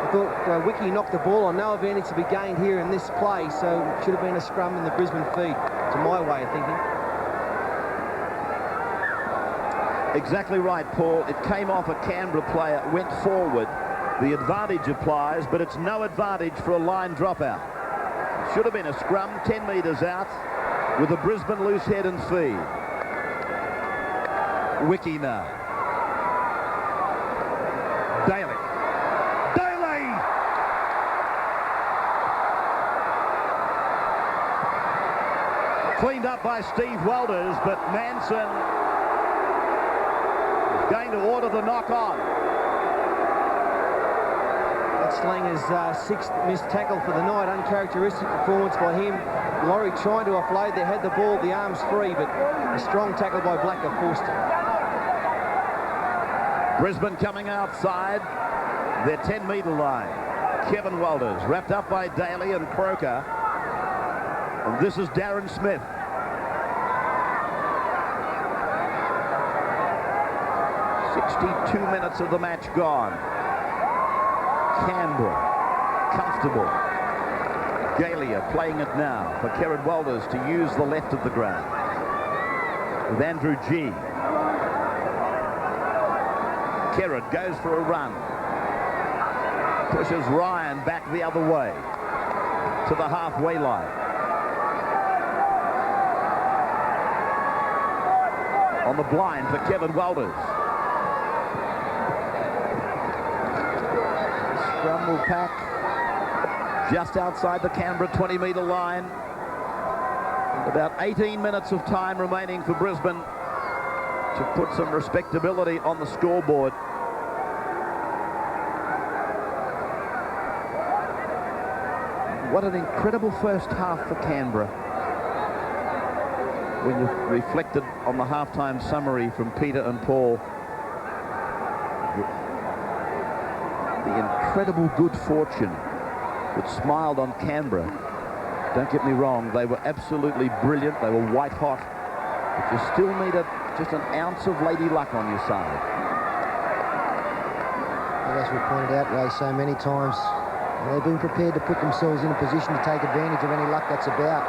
I thought Wiki knocked the ball on. No advantage to be gained here in this play, so it should have been a scrum in the Brisbane feed, to my way of thinking. Exactly right, Paul. It came off a Canberra player, went forward. The advantage applies, but it's no advantage for a line dropout. It should have been a scrum 10 metres out with a Brisbane loose head and feed. Wiki now. Daly. Daly! Cleaned up by Steve Walters, but Manson is going to order the knock-on. That's Slanger's 6th missed tackle for the night. Uncharacteristic performance by him. Laurie trying to offload. They had the ball, the arms free, but a strong tackle by Blacker forced it. Brisbane coming outside their 10-metre line. Kevin Walters wrapped up by Daly and Croker. And this is Darren Smith. "62 minutes of the match gone. Canberra, comfortable. Galia playing it now for Kerrod Walters to use the left of the ground. With Andrew G. Kerrod goes for a run. Pushes Ryan back the other way to the halfway line. On the blind for Kevin Walters. Scrum will pack just outside the Canberra 20-metre line. About 18 minutes of time remaining for Brisbane to put some respectability on the scoreboard. What an incredible first half for Canberra. When you reflected on the halftime summary from Peter and Paul, the incredible good fortune that smiled on Canberra. Don't get me wrong, they were absolutely brilliant. They were white hot. But you still need just an ounce of lady luck on your side. And as we pointed out, Ray, so many times, they've been prepared to put themselves in a position to take advantage of any luck that's about.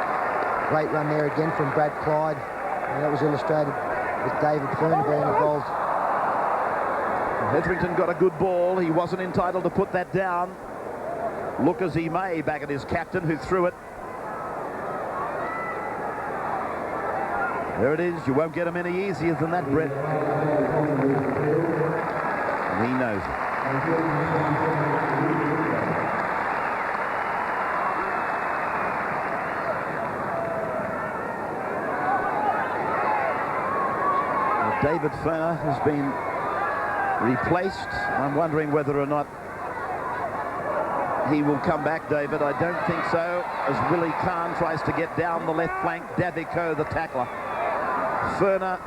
Great run there again from Brad Clyde. And that was illustrated with David Fern being involved. Hetherington got a good ball. He wasn't entitled to put that down. Look as he may back at his captain who threw it. There it is. You won't get him any easier than that, Brett. And he knows it. David Furner has been replaced. I'm wondering whether or not he will come back, David. I don't think so, as Willie Kahn tries to get down the left flank. Davico, the tackler. Furner,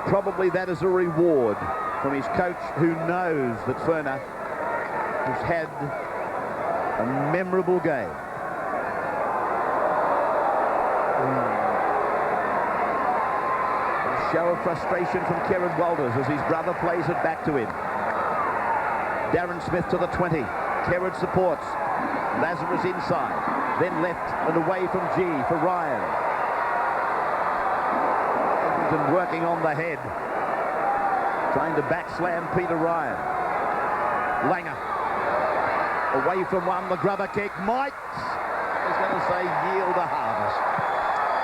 probably that is a reward from his coach, who knows that Furner has had a memorable game. Show of frustration from Kerrod Walters as his brother plays it back to him. Darren Smith to the 20. Kerrod supports. Lazarus inside. Then left and away from G for Ryan. Edmonton working on the head. Trying to backslam Peter Ryan. Langer. Away from one. The grubber kick. Mike is going to say yield a harvest.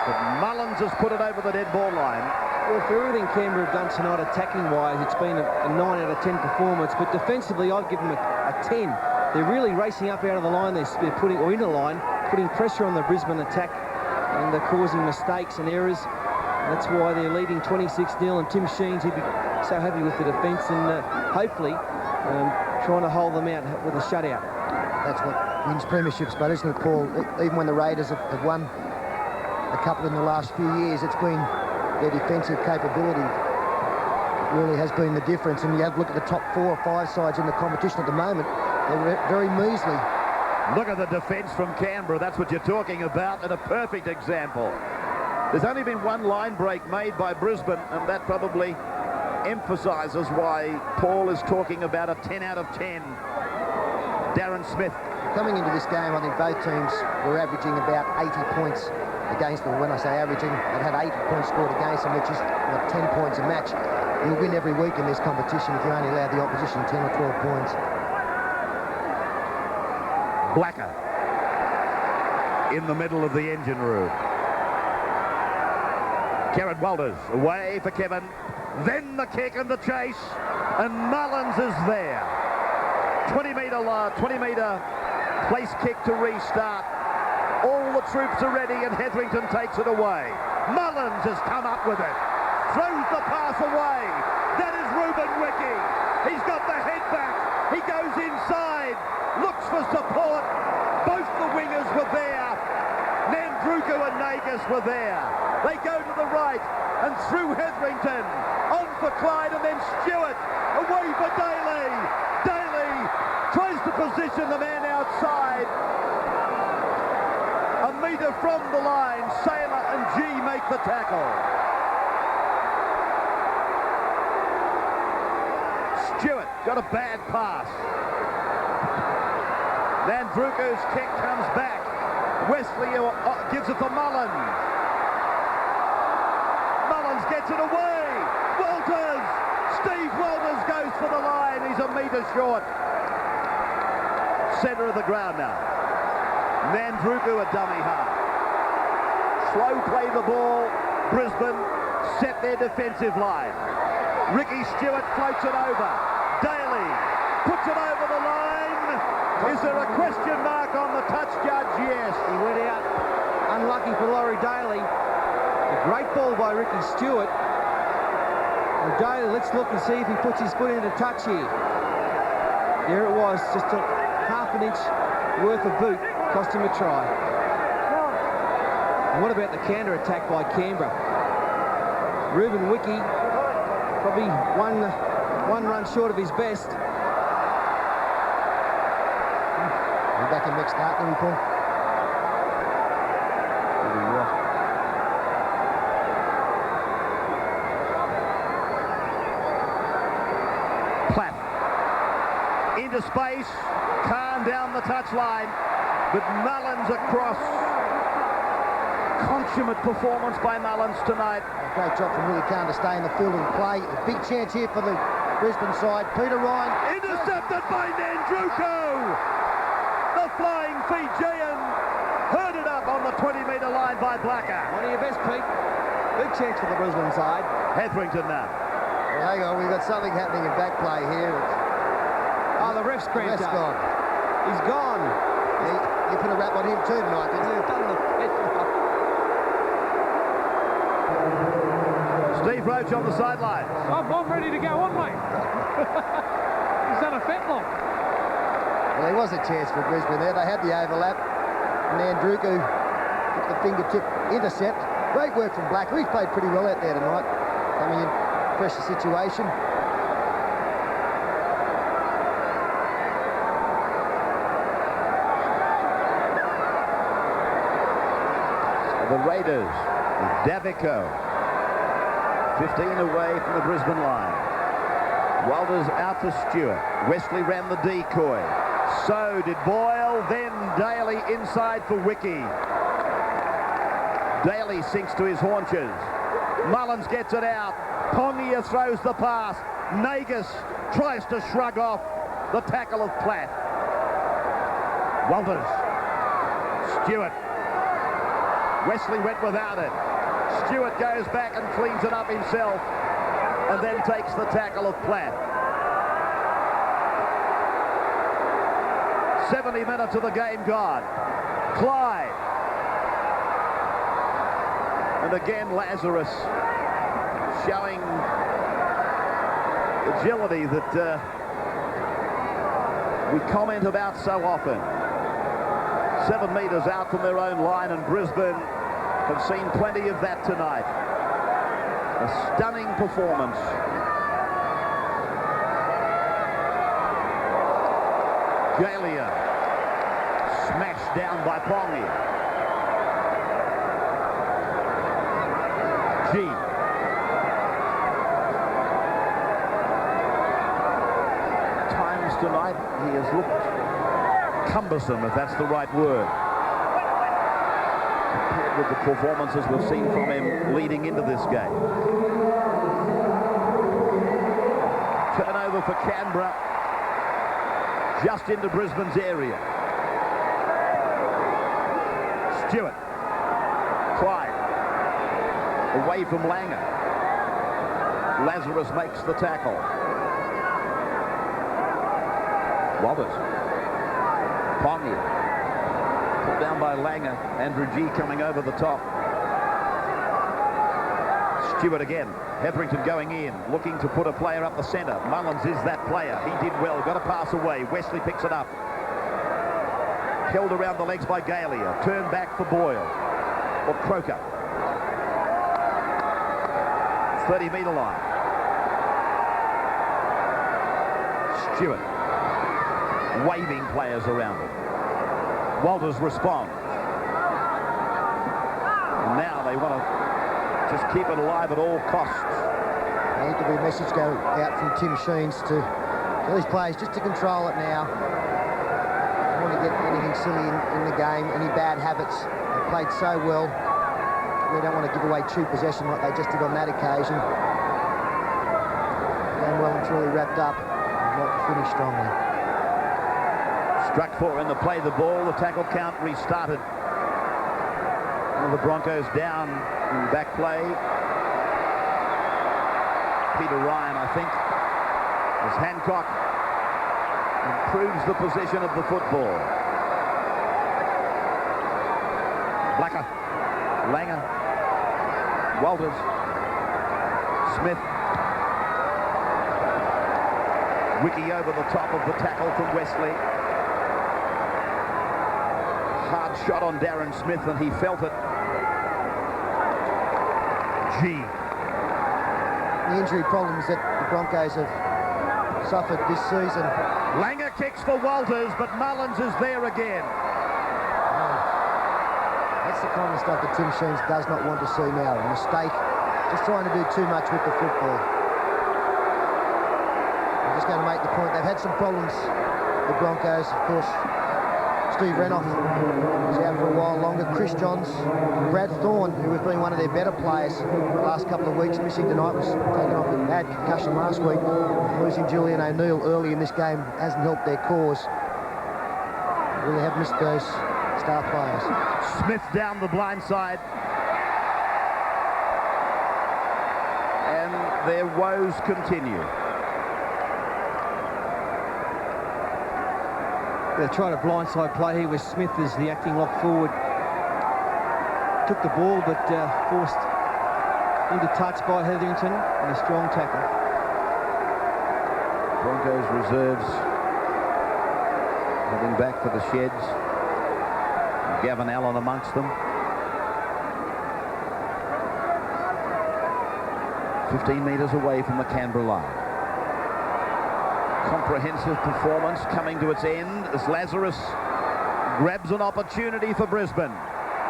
But Mullins has put it over the dead ball line. Well, for everything Canberra have done tonight attacking-wise, it's been a 9 out of 10 performance, but defensively I'd give them a 10. They're really racing up out of the line, they're putting, or in the line, putting pressure on the Brisbane attack, and they're causing mistakes and errors. That's why they're leading 26-0, and Tim Sheens, he'd be so happy with the defence, and hopefully trying to hold them out with a shutout. That's what wins premierships, but isn't it, Paul? Even when the Raiders have won a couple in the last few years, it's been their defensive capability really has been the difference. And you have a look at the top 4 or 5 sides in the competition at the moment, they're very measly. Look at the defence from Canberra. That's what you're talking about, and a perfect example. There's only been one line break made by Brisbane, and that probably emphasises why Paul is talking about a 10 out of 10. Darren Smith. Coming into this game, I think both teams were averaging about 80 points against them. When I say averaging, they've had 80 points scored against them, which is 10 points a match. You'll win every week in this competition if you only allow the opposition 10 or 12 points. Blacker in the middle of the engine room. Kerrod Walters away for Kevin. Then the kick and the chase, and Mullins is there. 20-metre place kick to restart. All the troops are ready, and Hetherington takes it away. Mullins has come up with it. Throws the pass away. That is Ruben Wiki. He's got the head back. He goes inside. Looks for support. Both the wingers were there. Nandruku and Nagus were there. They go to the right and through Hetherington. On for Clyde, and then Stewart. Away for Daly. Daly tries to position the man outside. A metre from the line, Saylor and G make the tackle. Stewart got a bad pass. Nandruku's kick comes back. Wesley gives it to Mullins. Mullins gets it away. Walters! Steve Walters goes for the line. He's a metre short. Centre of the ground now. Nandruku a dummy half. Slow play the ball. Brisbane set their defensive line. Ricky Stewart floats it over. Daly puts it over the line. Is there a question mark on the touch, Judge? Yes. He went out. Unlucky for Laurie Daly. A great ball by Ricky Stewart. And Daly, let's look and see if he puts his foot into touch here. There it was, just a half an inch worth of boot. Cost him a try. And what about the counter attack by Canberra? Ruben Wiki, probably one run short of his best. Back him next start, Louis Paul. Platt into space, Khan down the touchline, but Mullins across. Consummate performance by Mullins tonight. A great job from Willie Khan to stay in the field and play. A big chance here for the Brisbane side. Peter Ryan. Intercepted by Nandruko. The flying Fijian herded up on the 20-metre line by Blacker. One of your best, Pete. Big chance for the Brisbane side. Hetherington now. Well, hang on, we've got something happening in back play here. Oh, the ref's cramped up. Gone. He's gone. You put a rap on him too tonight, didn't you? Steve Roach on the sideline. I'm ready to go on, mate. He's done a fetlock. Well, there was a chance for Brisbane there. They had the overlap. Nandruku took the fingertip intercept. Great work from Blacker. He's played pretty well out there tonight. Coming in, pressure situation. The Raiders with Davico. 15 away from the Brisbane line. Walters out to Stewart. Wesley ran the decoy. So did Boyle. Then Daly inside for Wiki. Daly sinks to his haunches. Mullins gets it out. Pongia throws the pass. Nagus tries to shrug off the tackle of Platt. Walters. Stewart. Wesley went without it. Stewart goes back and cleans it up himself and then takes the tackle of Platt. 70 minutes of the game gone. Clyde. And again Lazarus showing agility that we comment about so often. 7 metres out from their own line, and Brisbane have seen plenty of that tonight. A stunning performance. Galia smashed down by Pongi. G. Times tonight he has looked cumbersome, if that's the right word, compared with the performances we've seen from him leading into this game. Turnover for Canberra, just into Brisbane's area. Stewart. Clyde. Away from Langer. Lazarus makes the tackle. Walters. Pongi. Pulled down by Langer. Andrew G coming over the top. Stewart again. Hetherington going in, looking to put a player up the centre. Mullins is that player. He did well. Got a pass away. Wesley picks it up. Held around the legs by Galia. Turn back for Boyle. Or Croker. 30-metre line. Stewart. Waving players around him. Walters responds. And now they want to just keep it alive at all costs. There need to be a message go out from Tim Sheens to these players just to control it now. Don't want to get anything silly in the game, any bad habits. They played so well. We don't want to give away cheap possession like they just did on that occasion. Game well and truly wrapped up. We'd like to finish strongly. Struck for in the play the ball. The tackle count restarted. One of the Broncos down in back play. Peter Ryan, I think, as Hancock improves the position of the football. Blacker, Langer, Walters, Smith. Wiki over the top of the tackle from Wesley. Hard shot on Darren Smith and he felt it. G. The injury problems that the Broncos have suffered this season. Langer kicks for Walters, but Mullins is there again. That's the kind of stuff that Tim Sheens does not want to see now. A mistake, just trying to do too much with the football. I'm just going to make the point, they've had some problems, the Broncos, of course. Steve Renoff is out for a while longer. Chris Johns, Brad Thorne, who has been one of their better players the last couple of weeks, missing tonight, was taken off with a bad concussion last week. Losing Julian O'Neill early in this game hasn't helped their cause. They really have missed those star players. Smith down the blind side. And their woes continue. They're trying to blindside play here with Smith as the acting lock forward. Took the ball, but forced into touch by Hetherington and a strong tackle. Broncos reserves heading back for the sheds. Gavin Allen amongst them. 15 metres away from the Canberra line. Comprehensive performance coming to its end as Lazarus grabs an opportunity for Brisbane.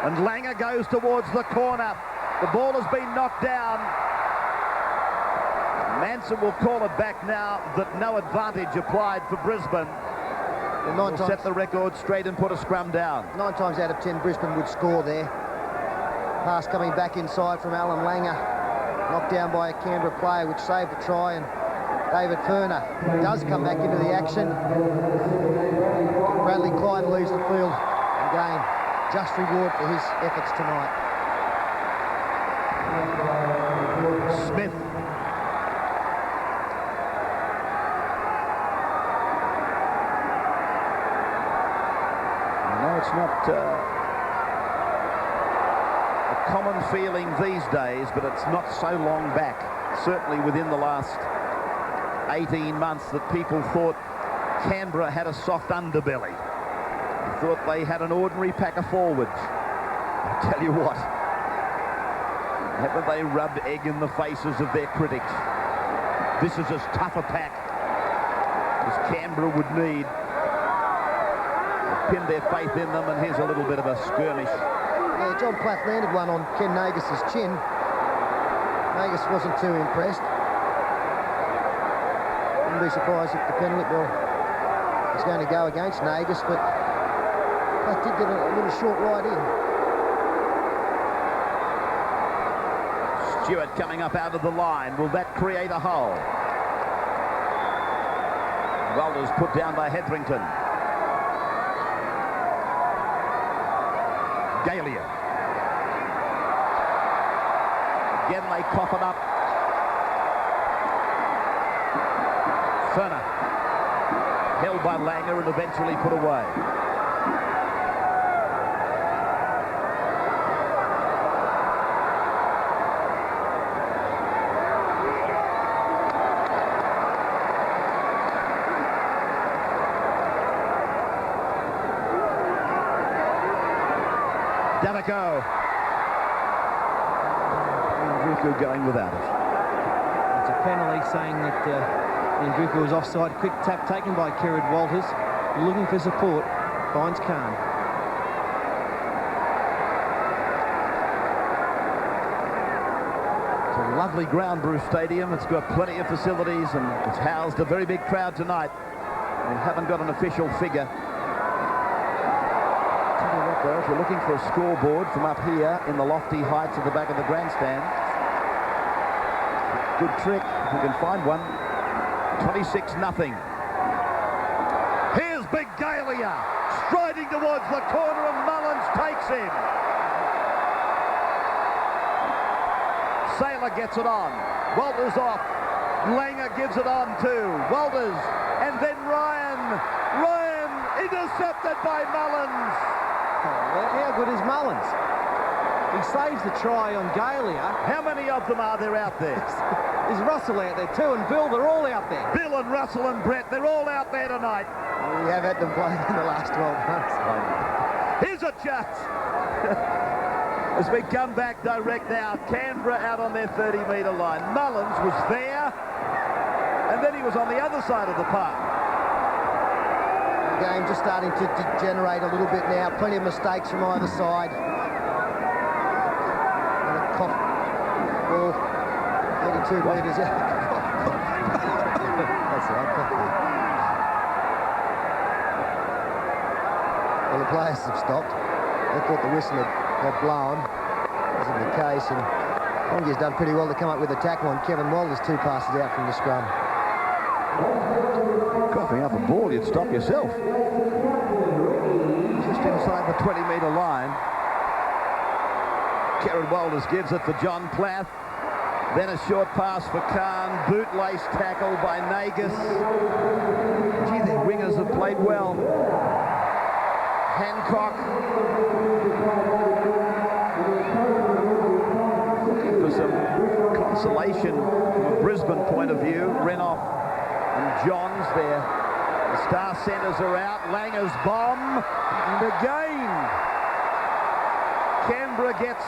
And Langer goes towards the corner. The ball has been knocked down. Manson will call it back now that no advantage applied for Brisbane. Will set the record straight and put a scrum down. 9 times out of 10 Brisbane would score there. Pass coming back inside from Alan Langer. Knocked down by a Canberra player which saved the try, and David Furner does come back into the action. Bradley Clyde leaves the field. Again, just reward for his efforts tonight. Smith. I know it's not a common feeling these days, but it's not so long back, certainly within the last 18 months, that people thought Canberra had a soft underbelly. Thought they had an ordinary pack of forwards. I tell you what, haven't they rubbed egg in the faces of their critics? This is as tough a pack as Canberra would need. They've pinned their faith in them, and here's a little bit of a skirmish. Yeah, John Platt landed one on Ken Nagus's chin. Nagus wasn't too impressed. Wouldn't be surprised if the penalty ball was going to go against Nagus, but Platt did get a little short ride in. Stewart coming up out of the line. Will that create a hole? Walters put down by Hetherington. Galia. Again they cough it up. Furner. Held by Langer and eventually put away. Danico. Andruku going without it. It's a penalty, saying that Andruku was offside. Quick tap taken by Kerrod Walters. Looking for support. Finds Khan. It's a lovely ground, Bruce Stadium. It's got plenty of facilities and it's housed a very big crowd tonight. We haven't got an official figure. If you're looking for a scoreboard from up here in the lofty heights at the back of the grandstand, good trick if you can find one. 26-0. Here's Big Galia striding towards the corner, and Mullins takes him. Saylor gets it on. Walters off. Langer gives it on too. Walters, and then Ryan. Ryan intercepted by Mullins. How good is Mullins? He saves the try on Galia. How many of them are there out there? There's Russell out there too, and Bill, they're all out there. Bill and Russell and Brett, they're all out there tonight. We have had them playing in the last 12 months. Here's a chance. As we come back direct now, Canberra out on their 30-metre line. Mullins was there. And then he was on the other side of the park. The game just starting to degenerate a little bit now. Plenty of mistakes from either side. And a cough ball, 32 metres out. That's right, cough ball. Well, the players have stopped. They thought the whistle had blown. Isn't the case, and Pongia's done pretty well to come up with a tackle on Kevin Walters, 2 passes out from the scrum. Coughing up a ball, you'd stop yourself. Just inside the 20-metre line. Kevin Walters gives it for John Plath. Then a short pass for Khan. Bootlace tackle by Nagus. Gee, their wingers have played well. Hancock. Looking for some consolation from a Brisbane point of view. Renoff and Johns there. The star centres are out. Langer's bomb. And again, Canberra gets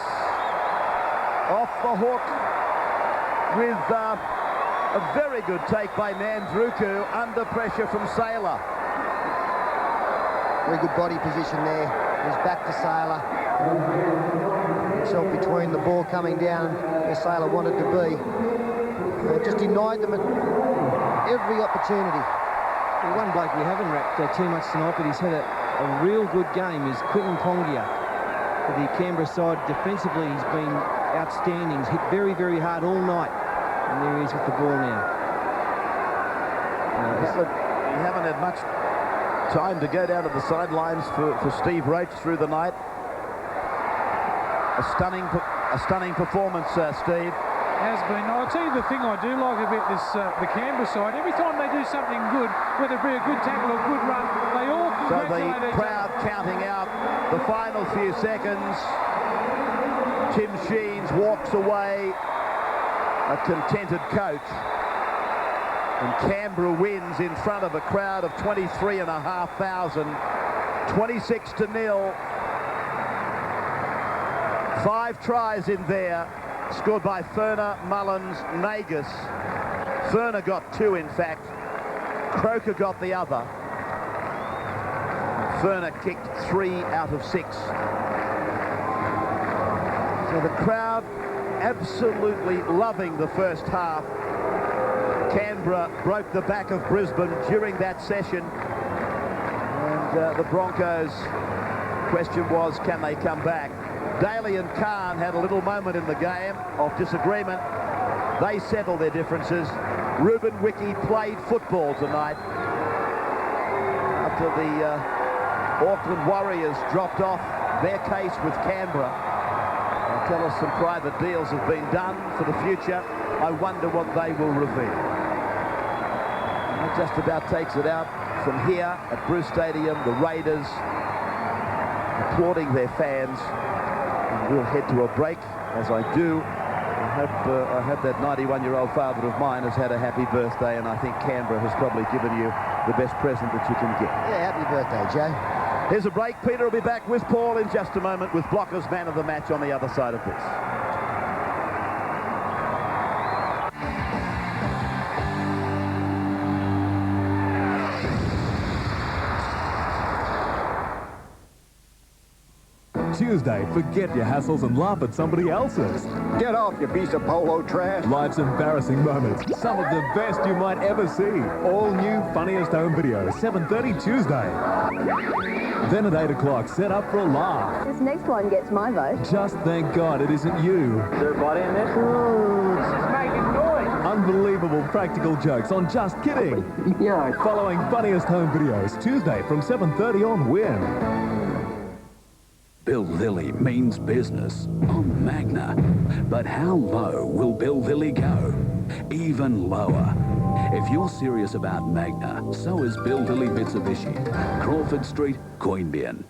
off the hook with a very good take by Mandruku under pressure from Saylor. Very good body position there. He's back to Saylor. Himself between the ball coming down where Saylor wanted to be. Just denied them every opportunity. Well, one bloke we haven't wrapped too much tonight, but he's had a real good game, is Quinton Pongia. For the Canberra side, defensively, he's been outstanding. He's hit very, very hard all night. And there he is with the ball now. We haven't had much time to go down to the sidelines for Steve Roach through the night. A stunning performance, Steve. Has been. I'll tell you the thing I do like about this the Canberra side. Every time they do something good, whether it be a good tackle or a good run, they all congratulate the crowd counting out the final few seconds. Tim Sheens walks away a contented coach. And Canberra wins in front of a crowd of 23,500, 26-0. 5 tries in there, scored by Furner, Mullins, Nagus. Furner got 2, in fact. Croker got the other. Furner kicked 3 out of 6. So the crowd absolutely loving the first half. Canberra broke the back of Brisbane during that session. And the Broncos, question was, can they come back? Daly and Khan had a little moment in the game of disagreement. They settled their differences. Ruben Wiki played football tonight after the Auckland Warriors dropped off their case with Canberra. They'll tell us some private deals have been done for the future. I wonder what they will reveal. That just about takes it out from here at Bruce Stadium. The Raiders applauding their fans. And we'll head to a break. As I do, I hope that 91-year-old father of mine has had a happy birthday, and I think Canberra has probably given you the best present that you can get. Yeah, happy birthday, Joe. Here's a break. Peter will be back with Paul in just a moment with Blocker's man of the match on the other side of this. Tuesday, forget your hassles and laugh at somebody else's. Get off, you piece of polo trash. Life's embarrassing moments. Some of the best you might ever see. All new Funniest Home Videos, 7:30 Tuesday. Then at 8 o'clock, set up for a laugh. This next one gets my vote. Just thank God it isn't you. Is there a body in this? This is making noise. Unbelievable practical jokes on Just Kidding. Yeah. Following Funniest Home Videos, Tuesday from 7:30 on Win. Bill Lilly means business on Magna. But how low will Bill Lilly go? Even lower. If you're serious about Magna, so is Bill Lilly Mitsubishi. Crawford Street, Queanbeyan.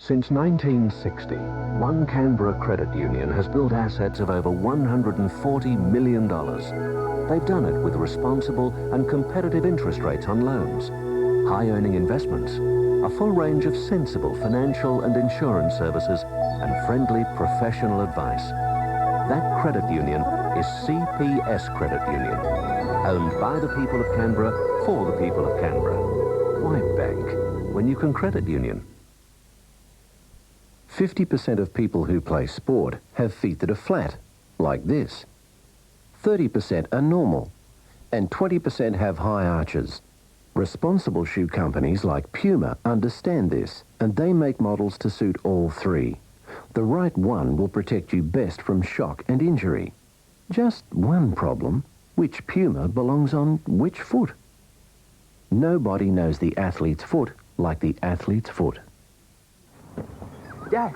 Since 1960, one Canberra credit union has built assets of over $140 million. They've done it with responsible and competitive interest rates on loans, high-earning investments, a full range of sensible financial and insurance services, and friendly professional advice. That credit union is CPS Credit Union, owned by the people of Canberra for the people of Canberra. Why bank when you can credit union? 50% of people who play sport have feet that are flat, like this. 30% are normal, and 20% have high arches. Responsible shoe companies like Puma understand this, and they make models to suit all three. The right one will protect you best from shock and injury. Just one problem: which Puma belongs on which foot? Nobody knows the athlete's foot like the athlete's foot. Dad,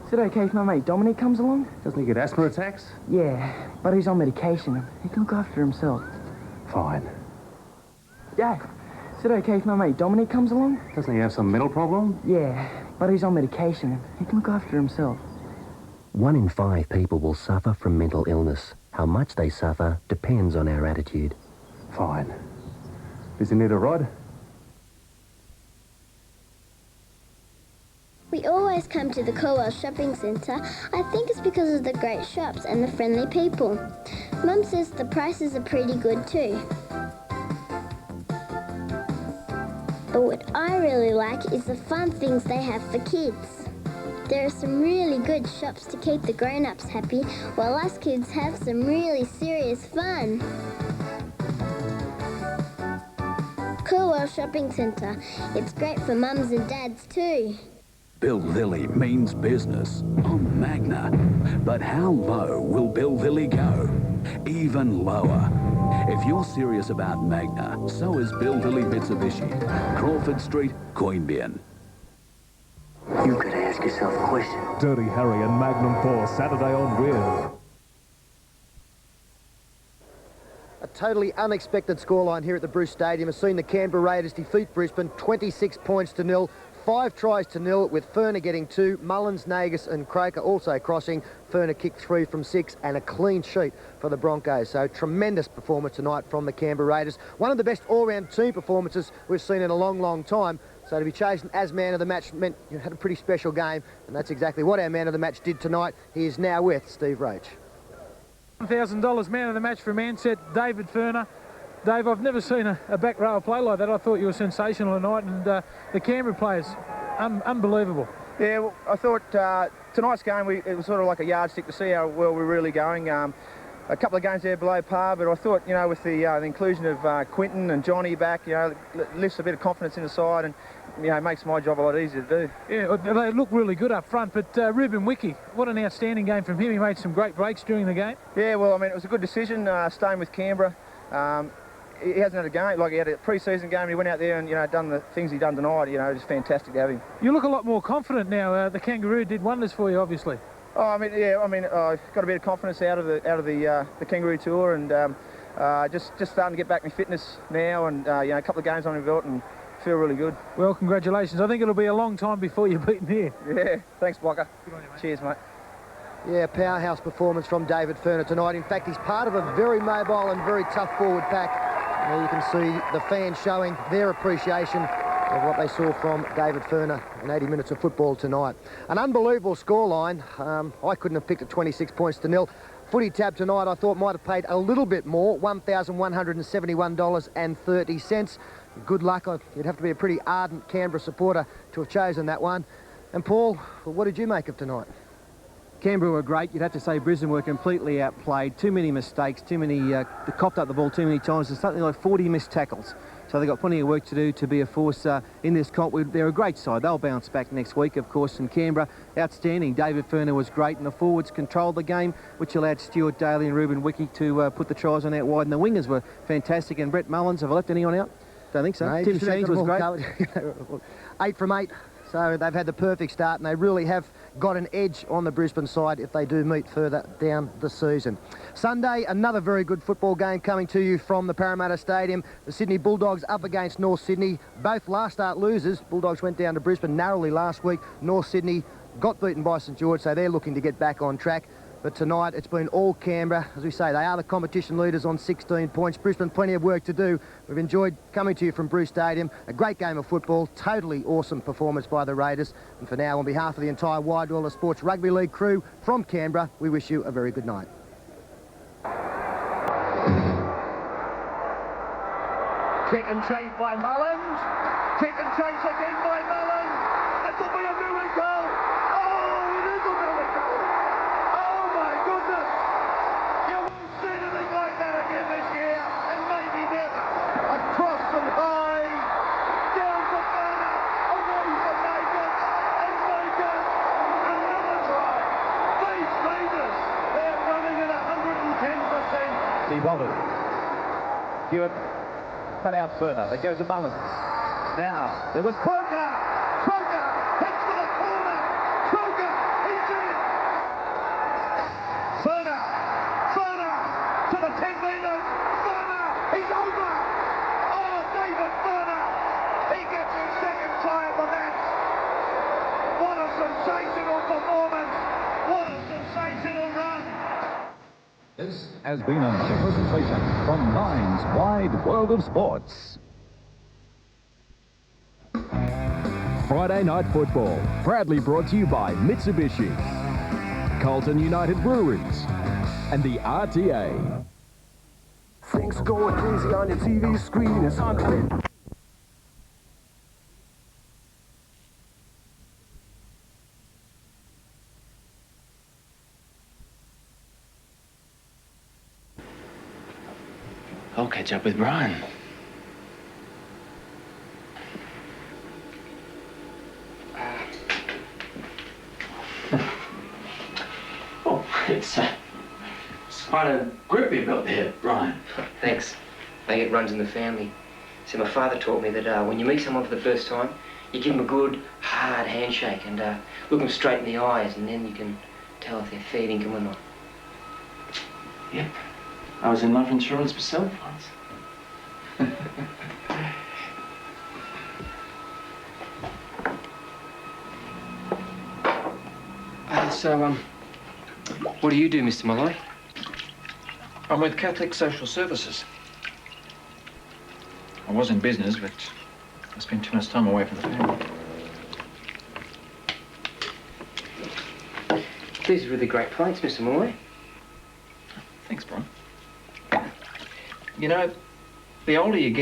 is it okay if my mate Dominic comes along? Doesn't he get asthma attacks? Yeah, but he's on medication. He can look after himself. Fine. Dad, is it okay if my mate Dominic comes along? Doesn't he have some mental problem? Yeah, but he's on medication. He can look after himself. 1 in 5 people will suffer from mental illness. How much they suffer depends on our attitude. Fine. Does he need a rod? We always come to the Colwell Shopping Centre. I think it's because of the great shops and the friendly people. Mum says the prices are pretty good too. But what I really like is the fun things they have for kids. There are some really good shops to keep the grown-ups happy, while us kids have some really serious fun. Colwell Shopping Centre. It's great for mums and dads too. Bill Lilly means business on Magna. But how low will Bill Lilly go? Even lower. If you're serious about Magna, so is Bill Lilly Mitsubishi. Crawford Street, Queanbeyan. You've got to ask yourself a question. Dirty Harry and Magnum 4, Saturday on Win. A totally unexpected scoreline here at the Bruce Stadium has seen the Canberra Raiders defeat Brisbane 26 points to 0. 5 tries to 0, with Ferner getting 2, Mullins, Nagus and Croker also crossing. Ferner kicked 3 from 6 and a clean sheet for the Broncos. So tremendous performance tonight from the Canberra Raiders. One of the best all-round team performances we've seen in a long, long time. So to be chosen as man of the match meant you had a pretty special game, and that's exactly what our man of the match did tonight. He is now with Steve Roach. $1,000 man of the match from Ansett, David Ferner. Dave, I've never seen a back rower play like that. I thought you were sensational tonight, and the Canberra players, unbelievable. Yeah, well, I thought tonight's game, it was sort of like a yardstick to see how well we're really going. A couple of games there below par, but I thought, you know, with the inclusion of Quinton and Johnny back, you know, it lifts a bit of confidence in the side and, you know, makes my job a lot easier to do. Yeah, they look really good up front, but Ruben Wiki, what an outstanding game from him. He made some great breaks during the game. Yeah, well, I mean, it was a good decision staying with Canberra. He hasn't had a game, like he had a pre-season game and he went out there and, you know, done the things he done tonight. You know, just fantastic to have him. You look a lot more confident now. The Kangaroo did wonders for you, obviously. Oh, I mean, yeah, I mean, I've got a bit of confidence out of the Kangaroo Tour, and just starting to get back my fitness now, and you know, a couple of games on my belt and feel really good. Well, congratulations. I think it'll be a long time before you're beaten here. Yeah, thanks, Blocker. Good on you, mate. Cheers, mate. Yeah, powerhouse performance from David Ferner tonight. In fact, he's part of a very mobile and very tough forward pack. There you can see the fans showing their appreciation of what they saw from David Ferner in 80 minutes of football tonight. An unbelievable scoreline. I couldn't have picked it 26 points to 0. Footy tab tonight I thought might have paid a little bit more, $1,171.30. Good luck. You'd have to be a pretty ardent Canberra supporter to have chosen that one. And Paul, what did you make of tonight? Canberra were great. You'd have to say Brisbane were completely outplayed. Too many mistakes, too many... they copped up the ball too many times. There's something like 40 missed tackles. So they've got plenty of work to do to be a force in this comp. They're a great side. They'll bounce back next week, of course, in Canberra. Outstanding. David Ferner was great, and the forwards controlled the game, which allowed Stuart Daly and Ruben Wiki to put the tries on out wide. And the wingers were fantastic. And Brett Mullins, have I left anyone out? Don't think so. No, Tim Sheens was great. 8 from 8. So they've had the perfect start, and they really have got an edge on the Brisbane side if they do meet further down the season. Sunday, another very good football game coming to you from the Parramatta Stadium. The Sydney Bulldogs up against North Sydney. Both last start losers. Bulldogs went down to Brisbane narrowly last week. North Sydney got beaten by St George, so they're looking to get back on track. But tonight, it's been all Canberra. As we say, they are the competition leaders on 16 points. Brisbane, plenty of work to do. We've enjoyed coming to you from Bruce Stadium. A great game of football. Totally awesome performance by the Raiders. And for now, on behalf of the entire Wide World of Sports Rugby League crew from Canberra, we wish you a very good night. Kick and chase by Mullins. Kick and chase again by Mullins. This will be a miracle. Oh, it is a miracle. Oh my goodness. You won't see anything like that again this year, and maybe never. Across and high. Down to Furner. Away from Naked. And Naked. Another try. These Raiders, they're running at 110%. He bothered. Hewitt. Cut out Furner. There goes to Mullins. Now, there was Croker! Croker! Hits for the corner! Croker! He's in! Furner! Furner! To the 10 metres! Furner! He's over! Oh, David Furner! He gets his second try of the match! What a sensational performance! What a sensational run! This has been another presentation from Nine's Wide World of Sports. Friday Night Football, proudly brought to you by Mitsubishi, Carlton United Breweries, and the RTA. Things going crazy on your TV screen. It's unfit. I'll catch up with Brian. Oh, it's quite a grip you've got there, Brian. Thanks. I think it runs in the family. See, my father taught me that when you meet someone for the first time, you give them a good, hard handshake and look them straight in the eyes, and then you can tell if they're fair income or not. Yep. I was in life insurance myself once. So, what do you do, Mr. Malloy? I'm with Catholic Social Services. I was in business, but I spent too much time away from the family. These are really great plates, Mr. Malloy. Thanks, Bron. You know, the older you get,